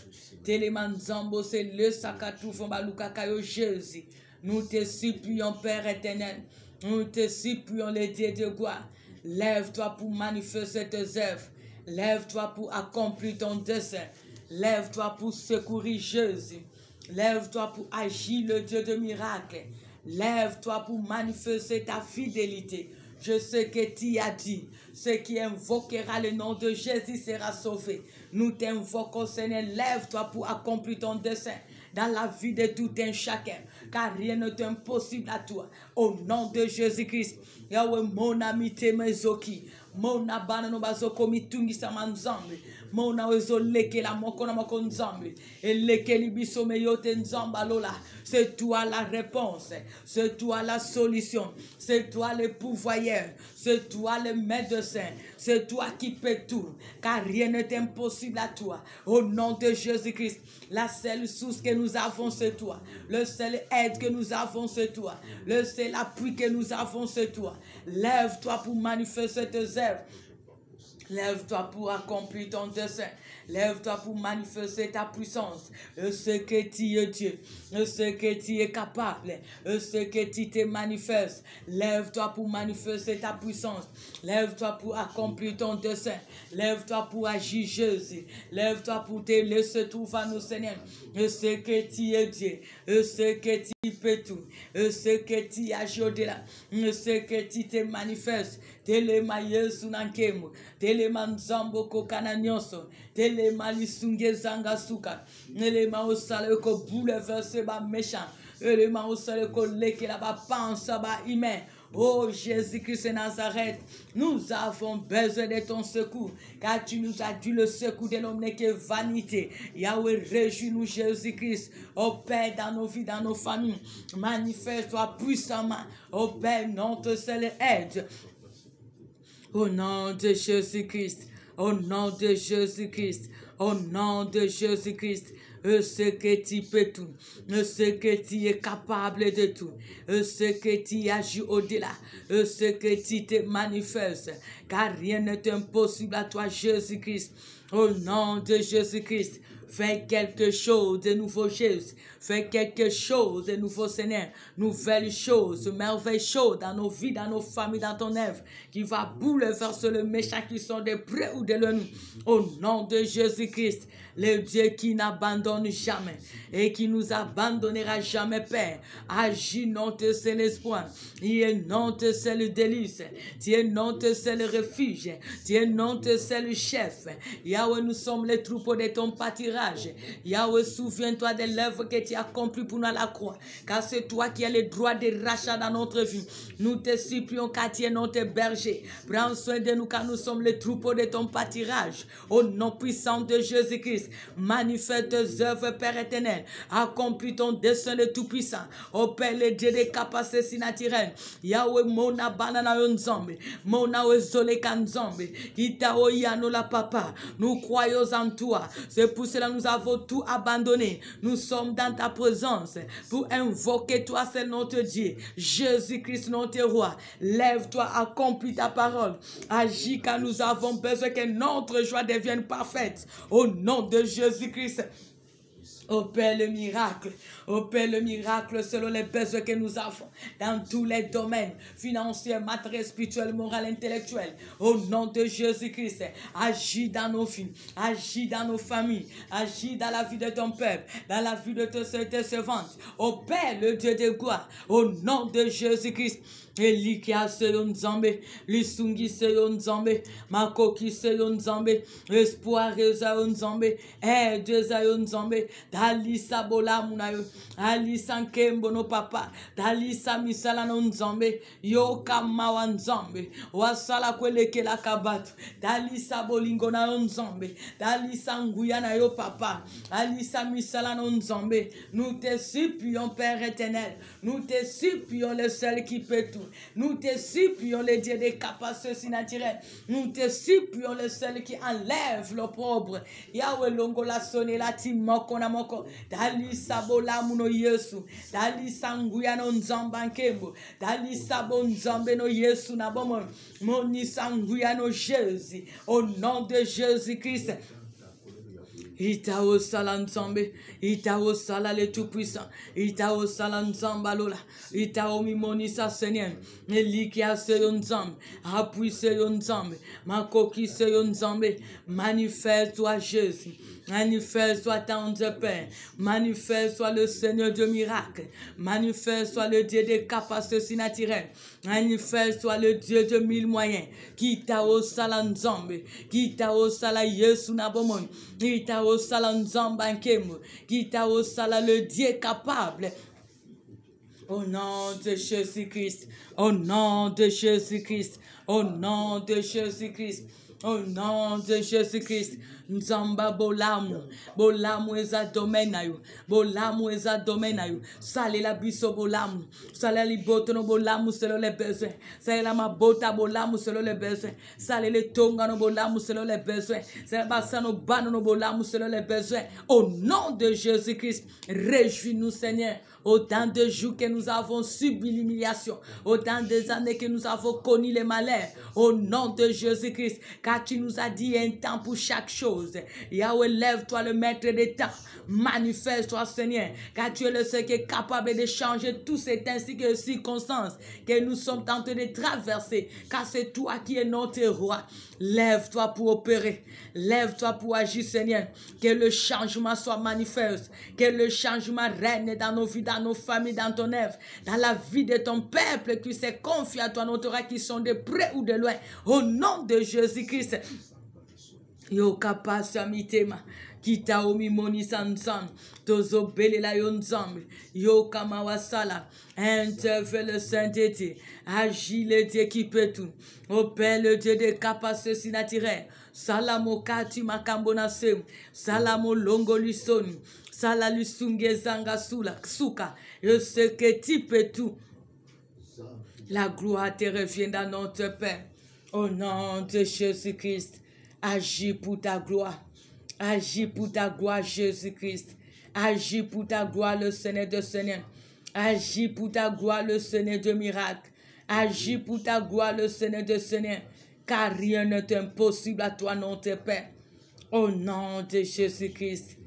Téléma nzambo c'est le sakatou fombalukakayo Jésus. Nous te supplions Père éternel. Nous te supplions les dieux de gloire. Lève-toi pour manifester tes œuvres. Lève-toi pour accomplir ton dessein. Lève-toi pour secourir Jésus. Lève-toi pour agir le Dieu de miracles. Lève-toi pour manifester ta fidélité. Je sais que tu as dit, ce qui invoquera le nom de Jésus sera sauvé. Nous t'invoquons, Seigneur, lève-toi pour accomplir ton dessein dans la vie de tout un chacun, car rien n'est impossible à toi. Au nom de Jésus-Christ, Yahweh, mon ami Temezoki, mon abana bazoko mitungi samanzambi, mon awezo leke la mokona makonzambi, et leke libiso meyote nzamba lola. C'est toi la réponse, c'est toi la solution, c'est toi le pourvoyeur, c'est toi le médecin, c'est toi qui peux tout, car rien n'est impossible à toi. Au nom de Jésus-Christ, la seule source que nous avons, c'est toi. Le seul aide que nous avons, c'est toi. Le seul appui que nous avons, c'est toi. Lève-toi pour manifester tes œuvres. Lève-toi pour accomplir ton dessein. Lève-toi pour manifester ta puissance. Je sais que tu es Dieu. Je sais que tu es capable. Je sais que tu te manifestes. Lève-toi pour manifester ta puissance. Lève-toi pour accomplir ton dessein. Lève-toi pour agir Jésus. Lève-toi pour te laisser trouver à nous, Seigneur. Je sais que tu es Dieu. Je sais que tu peux tout. Je sais que tu agis au-delà. Je sais que tu te manifestes. Telema Yesu nankemu. Telema nzambo kokana nyonso. Telema lisunge zanga suka. Telema osale ko bouleverser ba méchant. Telema osale ko leke la ba pense ba humain. Oh Jésus-Christ de Nazareth, nous avons besoin de ton secours, car tu nous as dit le secours de l'homme n'est que vanité. Yahweh, réjouis-nous Jésus-Christ, oh Père, dans nos vies, dans nos familles, manifeste-toi puissamment, oh Père, notre seule aide. Au nom de Jésus-Christ, au nom de Jésus-Christ, au nom de Jésus-Christ, je sais que tu peux tout. Je sais que tu es capable de tout. Je sais que tu agis au-delà. Je sais que tu te manifestes. Car rien n'est impossible à toi, Jésus-Christ. Au nom de Jésus-Christ, fais quelque chose de nouveau, Jésus. Fais quelque chose de nouveau, Seigneur. Nouvelle chose, merveille chose dans nos vies, dans nos familles, dans ton œuvre, qui va bouleverser le méchant qui sont de près ou de loin. Au nom de Jésus-Christ, le Dieu qui n'abandonne jamais et qui nous abandonnera jamais, Père. Agis, notre seul espoir. Tu es notre seul délice. Tu es notre seul refuge. Tu es notre seul chef. Yahweh, nous sommes les troupeaux de ton pâturage. pâturage. Yahweh, souviens-toi des l'œuvre que tu as accomplie pour nous à la croix. Car c'est toi qui as le droit de rachat dans notre vie. Nous te supplions car tu es notre berger. Prends soin de nous car nous sommes les troupeaux de ton pâturage. Au nom puissant de Jésus-Christ, manifeste tes œuvres, Père éternel. Accomplis ton dessein le Tout-Puissant. Ô Père, le Dieu des capacités surnaturelles. Yahweh, mona banana nzombe. Mona ozole kanzombe. Ita oyano la papa. Nous croyons en toi. C'est pour cela que nous avons tout abandonné. Nous sommes dans ta présence pour invoquer toi, c'est notre Dieu. Jésus-Christ, notre roi. Lève-toi, accomplis ta parole. Agis car nous avons besoin que notre joie devienne parfaite. Au nom de Jésus-Christ. Opère le miracle. Opère le miracle selon les besoins que nous avons dans tous les domaines, financiers, matériels, spirituels, moral, intellectuels. Au nom de Jésus-Christ, agis dans nos vies, agis dans nos familles, agis dans la vie de ton peuple, dans la vie de tes servantes. Opère le Dieu de gloire. Au nom de Jésus-Christ. Elikia seyo nzambe, lisungi seyo nzambe, makoki seyo nzambe, espoir seyo nzambe, aide seyo nzambe, dalisa bola munayo, alisa nkembo no papa, dalisa misala no nzambe, yoka mawa nzambe, wasala kweleke la kabatu, dalisa bolingo na nzambe, dalisa nguya na yo papa, alisa misala no nzambe. Nous te supplions Père éternel, nous te supplions le seul qui peut tout. Nous te supplions le Dieu des capacités surnaturelles. Nous te supplions le seul qui enlève l'opprobre. Yahweh longo la sonne la timoko na moko. Dali sabola muno Yesu. Dali sanguya no nzamba nkembo. Dali sabo nzambe no Yesu na bomo. Moni sanguya no Jésus. Au nom de Jésus-Christ. Itao sala nzambe, itao sala le tout puissant, itao sala nzamba lola, itao mimoni sa Seigneur, elikia se yon nzambe, appuie se yon nzambe, makoki se yon nzambe, manifeste-toi Jésus. Manifeste-toi ton Père, manifeste-toi le Seigneur de miracles, manifeste-toi le Dieu des capacités surnaturelles, manifeste-toi le Dieu de mille moyens, qui t'a au salanzambe, qui t'a au sala Yesu nabomon, qui t'a au salanzamba nkemo, qui t'a au sala le Dieu capable. Au nom de Jésus-Christ, au nom de Jésus-Christ, au nom de Jésus-Christ. Au nom de Jésus-Christ, Nzamba bolamu, bolamu eza domaine na yo, bolamu eza domaine na yo, sale la biso bolamu, sale li boto no bolamu selon les besoins, sale la mabota bolamu selon les besoins, sale le tonga no bolamu selon les besoins, sale basa no bano no bolamu selon les besoins. Au nom de Jésus-Christ, réjouis-nous Seigneur. Autant de jours que nous avons subi l'humiliation, autant des années que nous avons connu les malheurs, au nom de Jésus-Christ, car tu nous as dit un temps pour chaque chose. Yahweh, lève-toi le maître des temps, manifeste-toi Seigneur, car tu es le seul qui est capable de changer tous ces ainsi que les circonstances que nous sommes tentés de traverser, car c'est toi qui es notre roi. Lève-toi pour opérer, lève-toi pour agir Seigneur, que le changement soit manifeste, que le changement règne dans nos vies, dans nos familles, dans ton œuvre, dans la vie de ton peuple qui s'est confié à toi, notre roi, qui sont de près ou de loin, au nom de Jésus-Christ. Yo kapasa mitema kita omi moni sansan tozo bele la yonzambe yo kamawasala intervient le Saint-Dieu, agit le Dieu qui peut tout, opère le Dieu des capacités surnaturelles. Salamo kati makambona sem, salamo longo lisoni, sala lusunge zanga sula suka. Je sais que tu peux tout. La gloire te revient dans notre Père. Au nom de Jésus-Christ. Agis pour ta gloire. Agis pour ta gloire, Jésus-Christ. Agis pour ta gloire, le Seigneur de Seigneur. Agis pour ta gloire, le Seigneur de miracles. Agis pour ta gloire, le Seigneur de Seigneur. Car rien n'est impossible à toi, notre Père. Au nom de Jésus-Christ.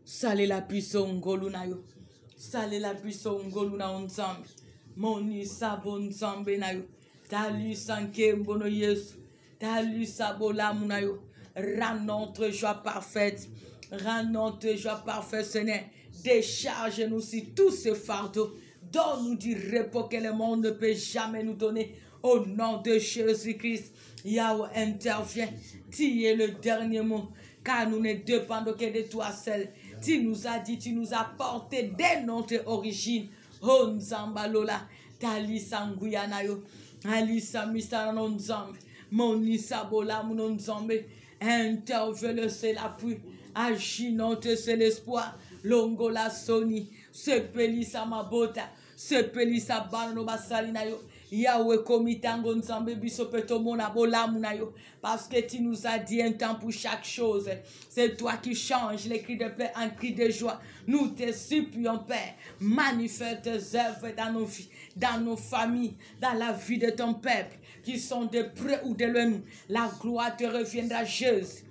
Salé la puissance ngoluna yo. Salé la puissance ngoluna onzambe. Moni sabo nzambe na yo. Talu sanke mbono Yesu. Talu sabo la muna yo. Rends notre joie parfaite. Rends notre joie parfaite, Seigneur. Décharge-nous sur tous ces fardeaux. Donne-nous du repos que le monde ne peut jamais nous donner. Au nom de Jésus-Christ, Yahweh intervient. Tu es le dernier mot. car nous ne dépendons que de toi seul. Tu nous as dit, tu nous as porté dès notre origine. Oh Nzambalola, Talisa Nguyanayo, Alisa Misano Nzambe, Monisa Bola Nzambe, intervele c'est l'appui, agis notre c'est l'espoir, Longola Soni, Sepelisa Mabota, Sepelisa Bano Basalinayo. Yahweh komitango nzambe biso peto mona bolamu na yo parce que tu nous as dit un temps pour chaque chose. C'est toi qui changes les cris de paix en cris de joie. Nous te supplions, Père, manifeste tes œuvres dans nos vies, dans nos familles, dans la vie de ton peuple, qui sont de près ou de loin. La gloire te reviendra, Jésus.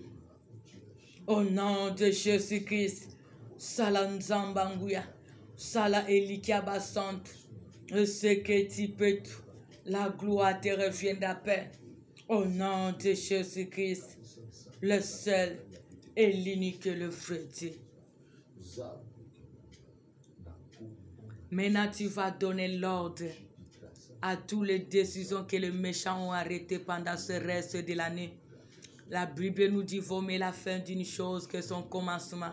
Au nom de Jésus-Christ, Salam Zambanguya, Sala Elikia Basant, ce que tu peux tout. La gloire te reviendra, Père. Au nom de Jésus-Christ, le seul et l'unique, le vrai Dieu. Maintenant, tu vas donner l'ordre à toutes les décisions que les méchants ont arrêtées pendant ce reste de l'année. La Bible nous dit, vaut mieux la fin d'une chose que son commencement.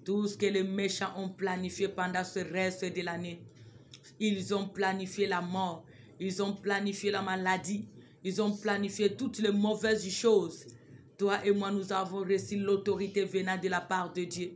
Tout ce que les méchants ont planifié pendant ce reste de l'année. Ils ont planifié la mort. Ils ont planifié la maladie. Ils ont planifié toutes les mauvaises choses. Toi et moi, nous avons reçu l'autorité venant de la part de Dieu.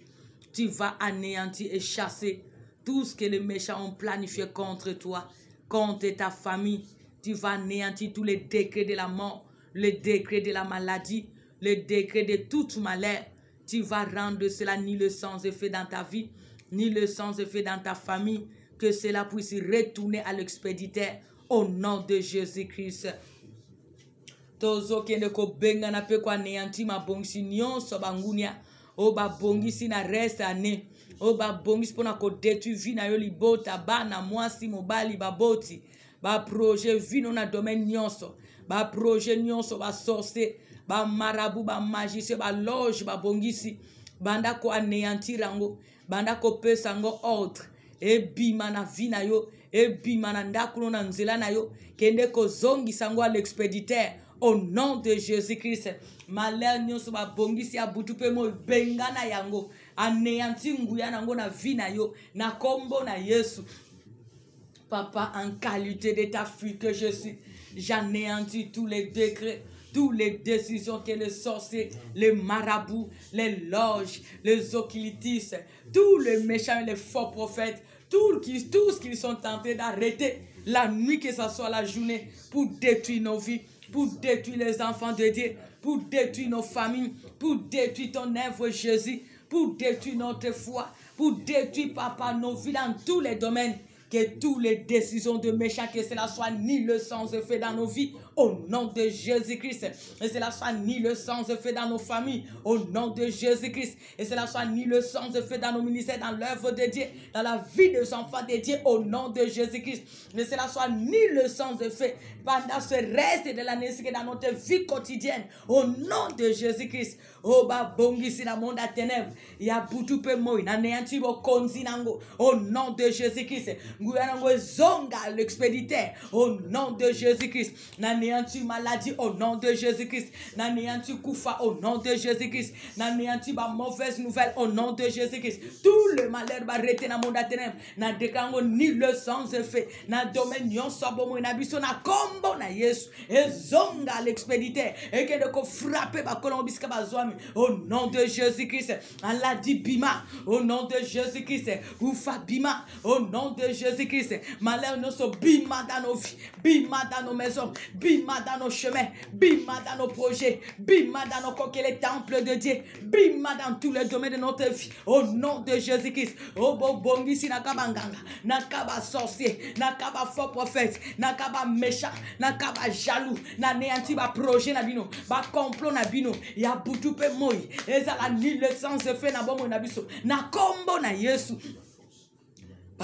Tu vas anéantir et chasser tout ce que les méchants ont planifié contre toi, contre ta famille. Tu vas anéantir tous les décrets de la mort, les décrets de la maladie, les décrets de toute malheur. Tu vas rendre cela ni le sans effet dans ta vie, ni le sans effet dans ta famille. Que cela puisse retourner à l'expéditeur au nom de Jésus-Christ. Tozo kende ko benga na pe kwa neanti ma bongisi nyonso bangunia. O ba bongisi na reste ane. O ba bongisi pona ko détruire vie na yo libota bana mwasi mobali baboti. Ba projet vino na domaine nyonso. Ba projet nyonso ba sorcier, ba marabu, ba magicien, ba loge, ba bongisi. Banda ko anéantirango, banda ko pesango ordre. E bima na vie na yo, e bima na ndakuno na nzela na yo, kende ko zongi sango à l'expéditeur, au nom de Jésus-Christ. Malheur nyonso ba bongisi ya butupe mo benga na yango, anéanti nguya nango na vie na yo, na kombo na Yesu. Papa, en qualité de ta fille que je suis, j'anéantis tous les décrets, toutes les décisions que les sorciers, les marabouts, les loges, les occultistes, tous les méchants et les faux prophètes, tous ce qu'ils sont tentés d'arrêter, la nuit que ce soit la journée, pour détruire nos vies, pour détruire les enfants de Dieu, pour détruire nos familles, pour détruire ton œuvre Jésus, pour détruire notre foi, pour détruire, Papa, nos vies dans tous les domaines. Que toutes les décisions de méchants, que cela soit ni le sans effet dans nos vies, au nom de Jésus-Christ. Et cela soit ni le sans effet dans nos familles, au nom de Jésus-Christ. Et cela soit ni le sans effet dans nos ministères, dans l'œuvre de Dieu, dans la vie des enfants de Dieu, au nom de Jésus-Christ. Et cela soit ni le sans effet pendant ce reste de l'année, dans notre vie quotidienne, au nom de Jésus-Christ. Oh, ba bongi si la monde à ténèbres, il y a boutou pe moi, na néanti bo konzi nango, au nom de Jésus-Christ. Gouyanango zonga l'expéditeur, au nom de Jésus-Christ. Na néanti maladie, au nom de Jésus-Christ. Na néanti koufa, au nom de Jésus-Christ. Na néanti ba mauvaise nouvelle, au nom de Jésus-Christ. Tout le malheur va arrêter na monde à ténèbres, na déclango ni le sans effet, na domaine yon sobo na biso na kombo na Yesu. Et zonga l'expéditeur, et que de ko frapper ba kolombiska ba zoami. Au nom de Jésus-Christ, Allah dit bima, au nom de Jésus-Christ, oufa bima, au nom de Jésus-Christ, malheur nous sommes bima dans nos vies, bima dans nos maisons, bima dans nos chemins, bima dans nos projets, bima dans nos coquilles, les temples de Dieu, bima dans tous les domaines de notre vie, au nom de Jésus-Christ. Oh bon bongi si nakaba nganga, nakaba sorcier, nakaba faux prophète, nakaba méchant, nakaba jaloux, na néanti ba projet na bino, ba complot na bino, ya boutou moi, ezala ni le sens fait na bomo na biso, na kombo na Yesu.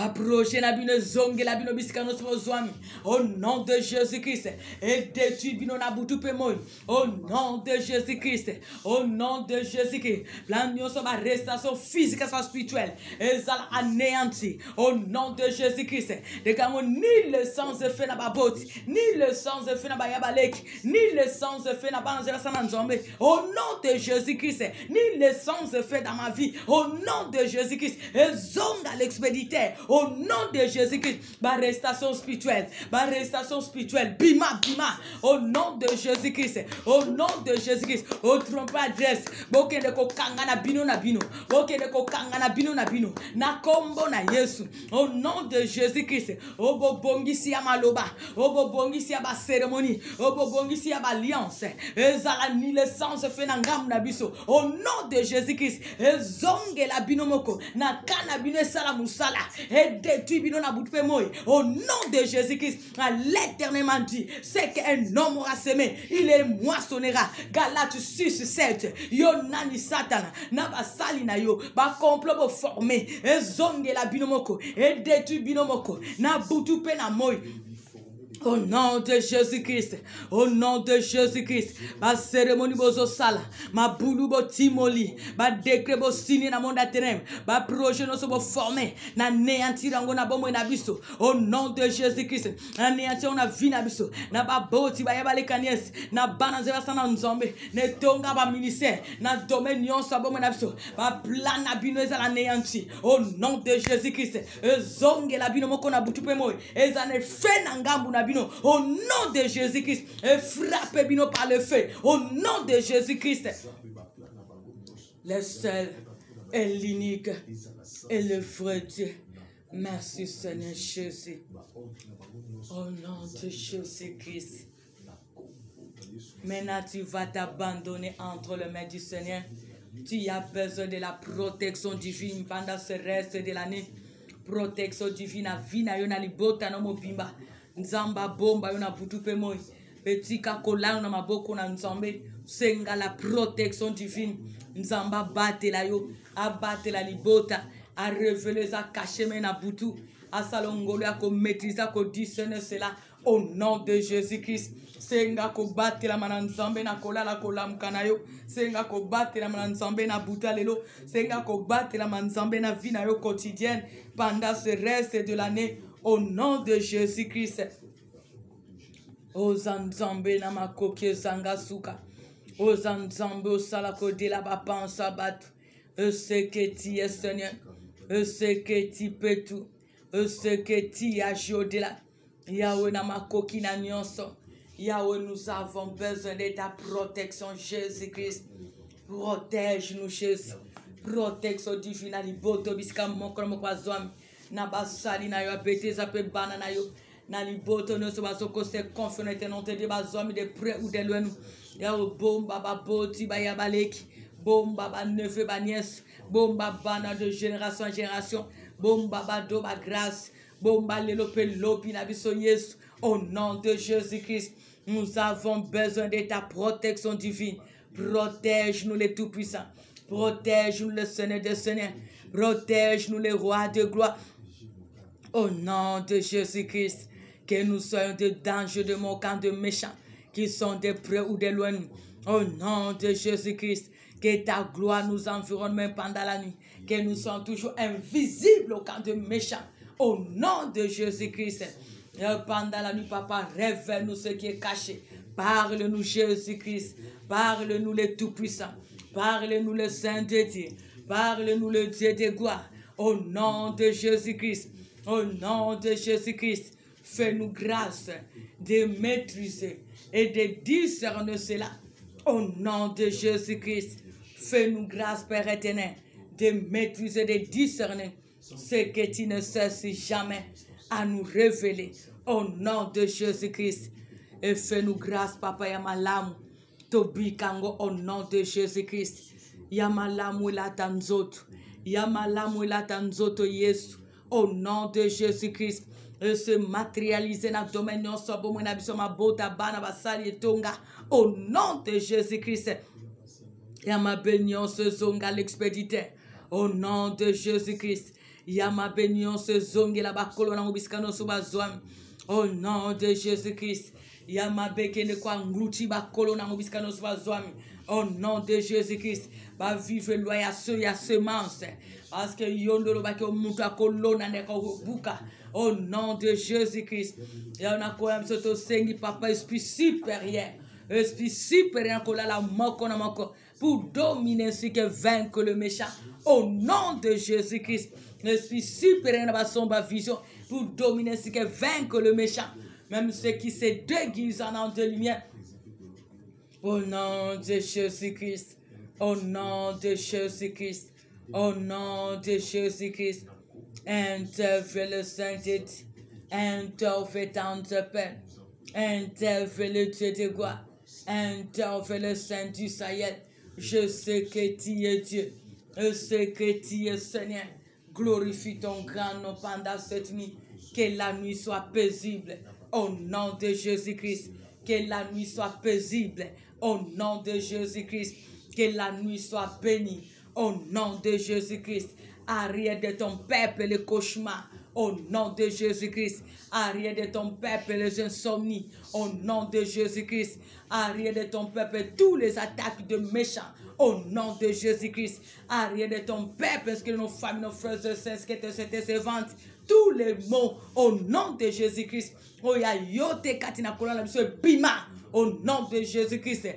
Approche na bino zonge la bino biskano zwami. Au nom de Jésus-Christ. Et détruis bino na butu pe moi. Au nom de Jésus-Christ. Au nom de Jésus-Christ. Plan nyonso ba restauration physique et spirituelle. Et ça anéanti. Au nom de Jésus-Christ. De kamo ni le sens de fait na ba boti. Ni le sens de fait na ba yabalek. Ni le sens de fait na ba nzela sana nzombe. Au nom de Jésus-Christ. Ni le sens de fait dans ma vie. Au nom de Jésus-Christ. Et zonga l'expéditeur. Au nom de Jésus-Christ. Ma restauration spirituelle. Ma restauration spirituelle. Bima, bima. Au nom de Jésus-Christ. Au nom de Jésus-Christ. Au trompe adresse. Boke de ko kanga na bino na bino. Boke de ko kanga na bino na bino. Na kombo na Yesu. Au nom de Jésus-Christ. Obo bongisi ya maloba. Obo bongisi ya ba cérémonie. Obo bongisi ya ba alliance. Ezala ni le sens fait na ngam na biso. Au nom de Jésus-Christ. Ezonge la bino moko. Na kana bino sala musala. Et détruit bino na boutpe moi. Au nom de Jésus-Christ. L'éternellement dit. C'est qu'un homme aura semé. Il est moissonnera. Galates 6-7. Yo nani satan. Na ba sali na yo. Ba complot bo formé. Ezonge la bino moko. Et détruit bino moko. Na boutpe na moi. Au nom de Jésus-Christ, au nom de Jésus-Christ, ma cérémonie bozo sala, ma boulou bo timoli, ma décret bo signé na monde atenem, ma projet no so bo formé, na néantir ango na bomo na biso. Au nom de Jésus-Christ, na néantir na vie na biso, na ba boti ba yaba le kanies, na bana zeba sana nzombe, ne tonga ba ministère, na domaine yon so bomo na biso, ba plan na bino za la néantir. Au nom de Jésus-Christ, zonge la bino moko na butupe moy, ezane fe na ngambu na au nom de Jésus-Christ, et frappez bino par le feu. Au nom de Jésus-Christ, le seul et l'unique et le vrai Dieu. Merci Seigneur Jésus. Au nom de Jésus-Christ. Maintenant tu vas t'abandonner entre les mains du Seigneur. Tu as besoin de la protection divine pendant ce reste de l'année. Protection divine à vie na yona libota no mobimba. Nzamba bomba yona butupe moi. Petit kakola na maboko na nzambe. Senga la protection divine. Nzamba bate la yo. Abate la libota. A révéler za caché na butu. A salongolo ya ko maîtriser ko discerner cela. Au nom de Jésus-Christ. Senga ko bate la mananzambe na kola la kolam kanayo. Senga ko bate la mananzambe na buta lelo. Senga ko bate la mananzambe na vie na yo quotidienne. Pendant ce reste de l'année. Au nom de Jésus-Christ. Ozanzambe na makoke zanga suka. Ozanzambe osalako de la bapansa bat. Ce que tu es Seigneur. Ce que tu peux tout. Ce que tu as joué là. Yahweh na makoki na nyonso. Yahweh, nous avons besoin de ta protection, Jésus-Christ. Protège-nous, Jésus. Protection divine à liboto biska mokro mokwazwami. Na basali na yo bete zape bana na yo na liboto no so basoko se confiance non te de bazomi de près ou de loin ya o bomba ba boti ba ya baleki bomba ba neveu ba nièce bomba bana de génération en génération bomba ba do ba grâce bomba lelo pe lopi na biso Yesu. Au nom de Jésus-Christ, nous avons besoin de ta protection divine. Protège-nous les tout-puissants. Protège-nous le Seigneur des Seigneurs. Protège-nous les rois de gloire. Au nom de Jésus-Christ, que nous soyons de dangers, de moquants, de méchants, qui sont de près ou de loin. Au nom de Jésus-Christ, que ta gloire nous environne même pendant la nuit. Que nous soyons toujours invisibles au camp de méchants. Au nom de Jésus-Christ. Pendant la nuit, Papa, révèle-nous ce qui est caché. Parle-nous, Jésus-Christ. Parle-nous, le Tout-Puissant. Parle-nous, le Saint de Dieu. Parle-nous, le Dieu de gloire. Au nom de Jésus-Christ. Au nom de Jésus-Christ. Fais-nous grâce de maîtriser et de discerner cela. Au nom de Jésus-Christ. Fais-nous grâce, Père éternel, de maîtriser, de discerner ce que tu ne cesses jamais à nous révéler. Au nom de Jésus-Christ. Et fais-nous grâce, Papa Yamalamu. Tobi Kango, au nom de Jésus-Christ. Yamalamu la tanzoto. Yamalamu la tanzoto Yesu. Au nom de Jésus-Christ. Et se matérialiser dans le domaine au nom de Jésus-Christ. Yama bénion se zonga l'expéditeur. Au nom de Jésus-Christ. Yama bénion se zonge la bakolo na mobiskano subazwami. Au nom de Jésus-Christ. Yama bekene kwa ngluti bakolo na mobiskano subazwami. Au nom de Jésus-Christ. Ba vivre loya semence. Parce que yondolo ba ke muta kolona ne ko buka. Au nom de Jésus-Christ. Et on a quoi soto sengi papa esprit supérieur. Esprit supérieur ko la moko na moko pour dominer ainsi que vaincre le méchant. Au nom de Jésus-Christ. L'esprit supérieur na ba somba vision pour dominer ainsi que vaincre le méchant. Même ceux qui se déguisent en ange de lumière. Au nom de Jésus-Christ. Au nom de Jésus-Christ. Au nom de Jésus-Christ. Intervient le Saint-Esprit. Intervient ta paix. Intervient le Dieu de gloire. Intervient le Saint du Sahel. Je sais que tu es Dieu. Je sais que tu es Seigneur. Glorifie ton grand nom pendant cette nuit. Que la nuit soit paisible. Au nom de Jésus-Christ. Que la nuit soit paisible. Au nom de Jésus-Christ. Que la nuit soit bénie. Au nom de Jésus-Christ. Arrière de ton peuple les cauchemars. Au nom de Jésus-Christ. Arrière de ton peuple les insomnies. Au nom de Jésus-Christ. Arrière de ton peuple tous les attaques de méchants. Au nom de Jésus-Christ. Arrière de ton peuple, parce que nos familles, nos frères et sœurs, qui étaient servantes, tous les mots, au nom de Jésus-Christ. Oh, ya yote katina kolona monsieur bima. Au nom de Jésus-Christ.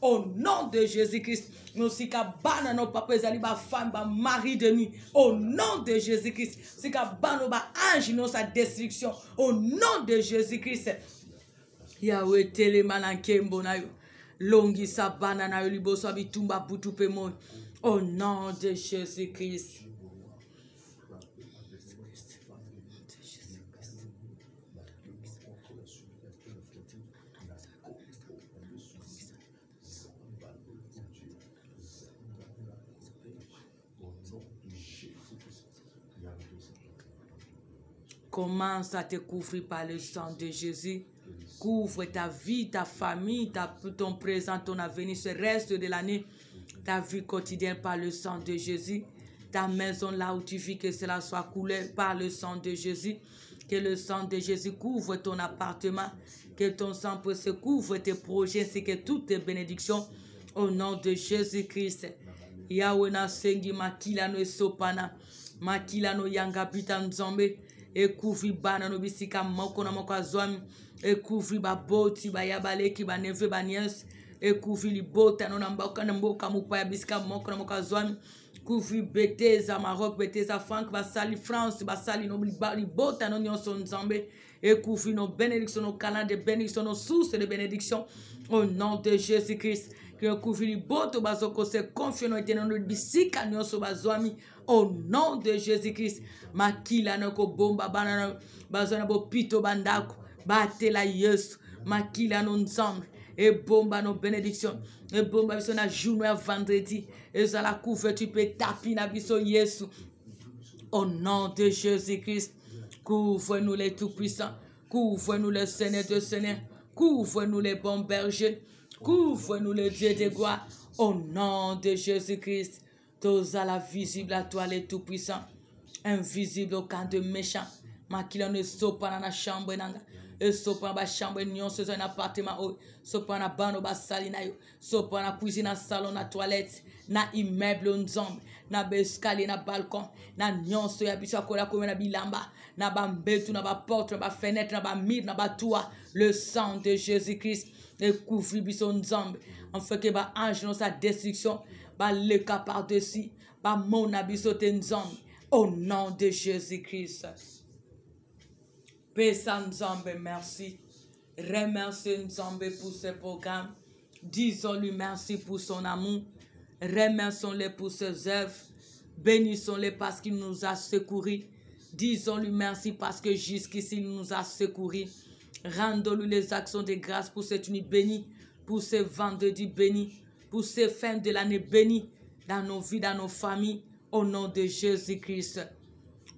Au nom de Jésus-Christ. Nous si kabana nos papas zali ba femme ba mari de nuit. Au nom de Jésus-Christ. Si kabano ba ange non sa destruction. Au nom de Jésus-Christ. Yahweh telemana kembo na yo. Longi sabana na yo libo so bitumba butupe mo. Au nom de Jésus-Christ. Commence à te couvrir par le sang de Jésus. Couvre ta vie, ta famille, ton présent, ton avenir, ce reste de l'année, ta vie quotidienne par le sang de Jésus. Ta maison là où tu vis, que cela soit coulé par le sang de Jésus. Que le sang de Jésus couvre ton appartement. Que ton sang se couvre tes projets, c'est que toutes tes bénédictions au nom de Jésus-Christ. Yahweh na sengi makila no sopana. Makila no yanga bitan zombe. Et couvri bana no bisika moko na moko azwami. Et couvri ba boti ba yabale ki ba neve ba nièce. Et couvri li bota no namboka namboka mupa ya bisika moko na moko azwami. Couvri beteza Maroc, beteza Franck, ba sali France, ba sali no li bota no nyonso nzambe. Et couvri nos bénédictions, nos canaux de bénédictions, nos sources de bénédictions. Au nom de Jésus-Christ. Que couvri li boto bazoko se confie no eteno no bisika nyonso bazwami. Au nom de Jésus-Christ. Makila no ko bomba banana bazona bo pito bandako. Bate la Yesu. Makila no nzambe. Et bomba nos bénédictions. Et bomba biso na journée à vendredi. Et ça la couverture peut taper na biso Yesu. Au nom de Jésus-Christ. Couvre-nous les tout-puissants. Couvre-nous les Seigneurs de Seigneurs. Couvre-nous les bons bergers. Couvre-nous le Dieu de gloire. Au nom de Jésus-Christ. Tous à la visible à toi les tout-puissants. Invisible au camp de méchants. Makila ne sopa dans la chambre nanga. Et sopa dans la chambre nyon se un appartement. Sopa dans bano ba salina yo. Sopa dans la cuisine, na salon, na toilette, na immeuble nzombe. Na escalier, na balcon, na nyon se ya biso akola comme na bilamba. Na ba mbetu, na ba porte, na ba fenêtre, na ba mur, na ba toit. Le sang de Jésus-Christ. Et couvre biso nzombe. En fait que ba ange non sa destruction. Ba leka par-dessus. Ba mon abiso te nzombe. Au nom de Jésus-Christ. Père Nzambe, merci. Remercie Nzambe pour ce programme. Disons-lui merci pour son amour. Remercions-le pour ses œuvres. Bénissons-le parce qu'il nous a secourus. Disons-lui merci parce que jusqu'ici il nous a secourus. Rendons-lui les actions de grâce pour cette nuit bénie, pour ce vendredi béni, pour ces fins de l'année bénie, dans nos vies, dans nos familles, au nom de Jésus-Christ.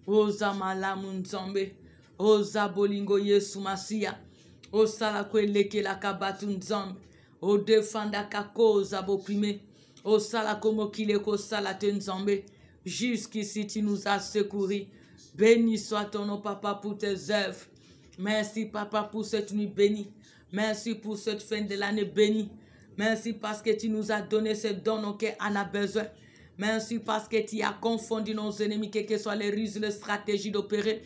Oza malamu Nzambe. Oza bolingo Yesu Masia. Osala kweleke la kabatu Nzambe. O defanda kakoza bopime. Osala komo kile ko sala te Nzambe. Jusqu'ici, tu nous as secourus. Béni soit ton nom, Papa, pour tes œuvres. Merci, Papa, pour cette nuit bénie. Merci pour cette fin de l'année bénie. Merci parce que tu nous as donné ce don auquel on a besoin. Merci parce que tu as confondu nos ennemis, quelles que soient les ruses, les stratégies d'opérer.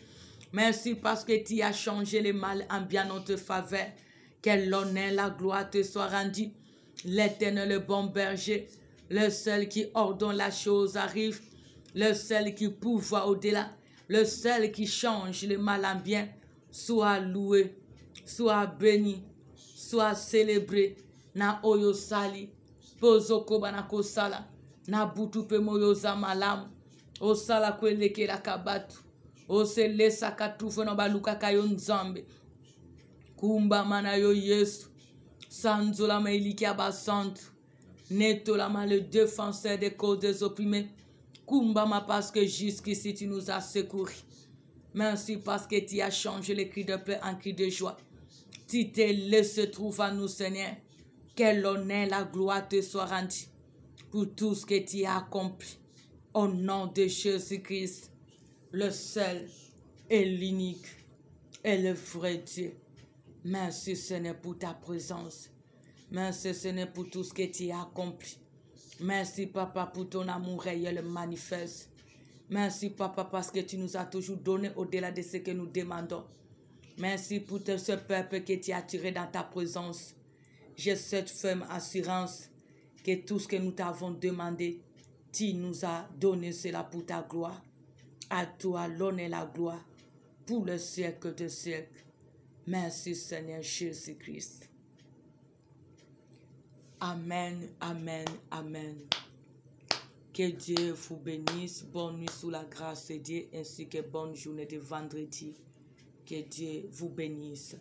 Merci parce que tu as changé le mal en bien notre faveur. Que l'honneur, la gloire te soit rendue. L'Éternel, le bon berger, le seul qui ordonne la chose arrive, le seul qui pourvoit au-delà, le seul qui change le mal en bien, soit loué, soit béni, soit célébré. Na oyo sali, pozoko banako sala, na butupe moyo zamalam, o sala kweleke la kabatu, o sele sakatufu no baluka kayo nzambe, kumba mana yo Yesu, sanzo la mailiki abasantu, neto la ma le défenseur des causes des opprimés, kumba ma parce que jusqu'ici tu nous as secourus. Merci parce que tu as changé les cris de paix en cris de joie. Tu t'es laissé trouver à nous, Seigneur. Que l'honneur, la gloire te soit rendue pour tout ce que tu as accompli. Au nom de Jésus-Christ, le seul et l'unique et le vrai Dieu. Merci, Seigneur, pour ta présence. Merci, Seigneur, pour tout ce que tu as accompli. Merci, Papa, pour ton amour réel manifeste. Merci, Papa, parce que tu nous as toujours donné au-delà de ce que nous demandons. Merci pour ce peuple que tu as tiré dans ta présence. J'ai cette ferme assurance que tout ce que nous t'avons demandé, tu nous as donné cela pour ta gloire. À toi l'honneur et la gloire pour le siècle des siècles. Merci Seigneur Jésus-Christ. Amen, amen, amen. Que Dieu vous bénisse. Bonne nuit sous la grâce de Dieu ainsi que bonne journée de vendredi. Que Dieu vous bénisse.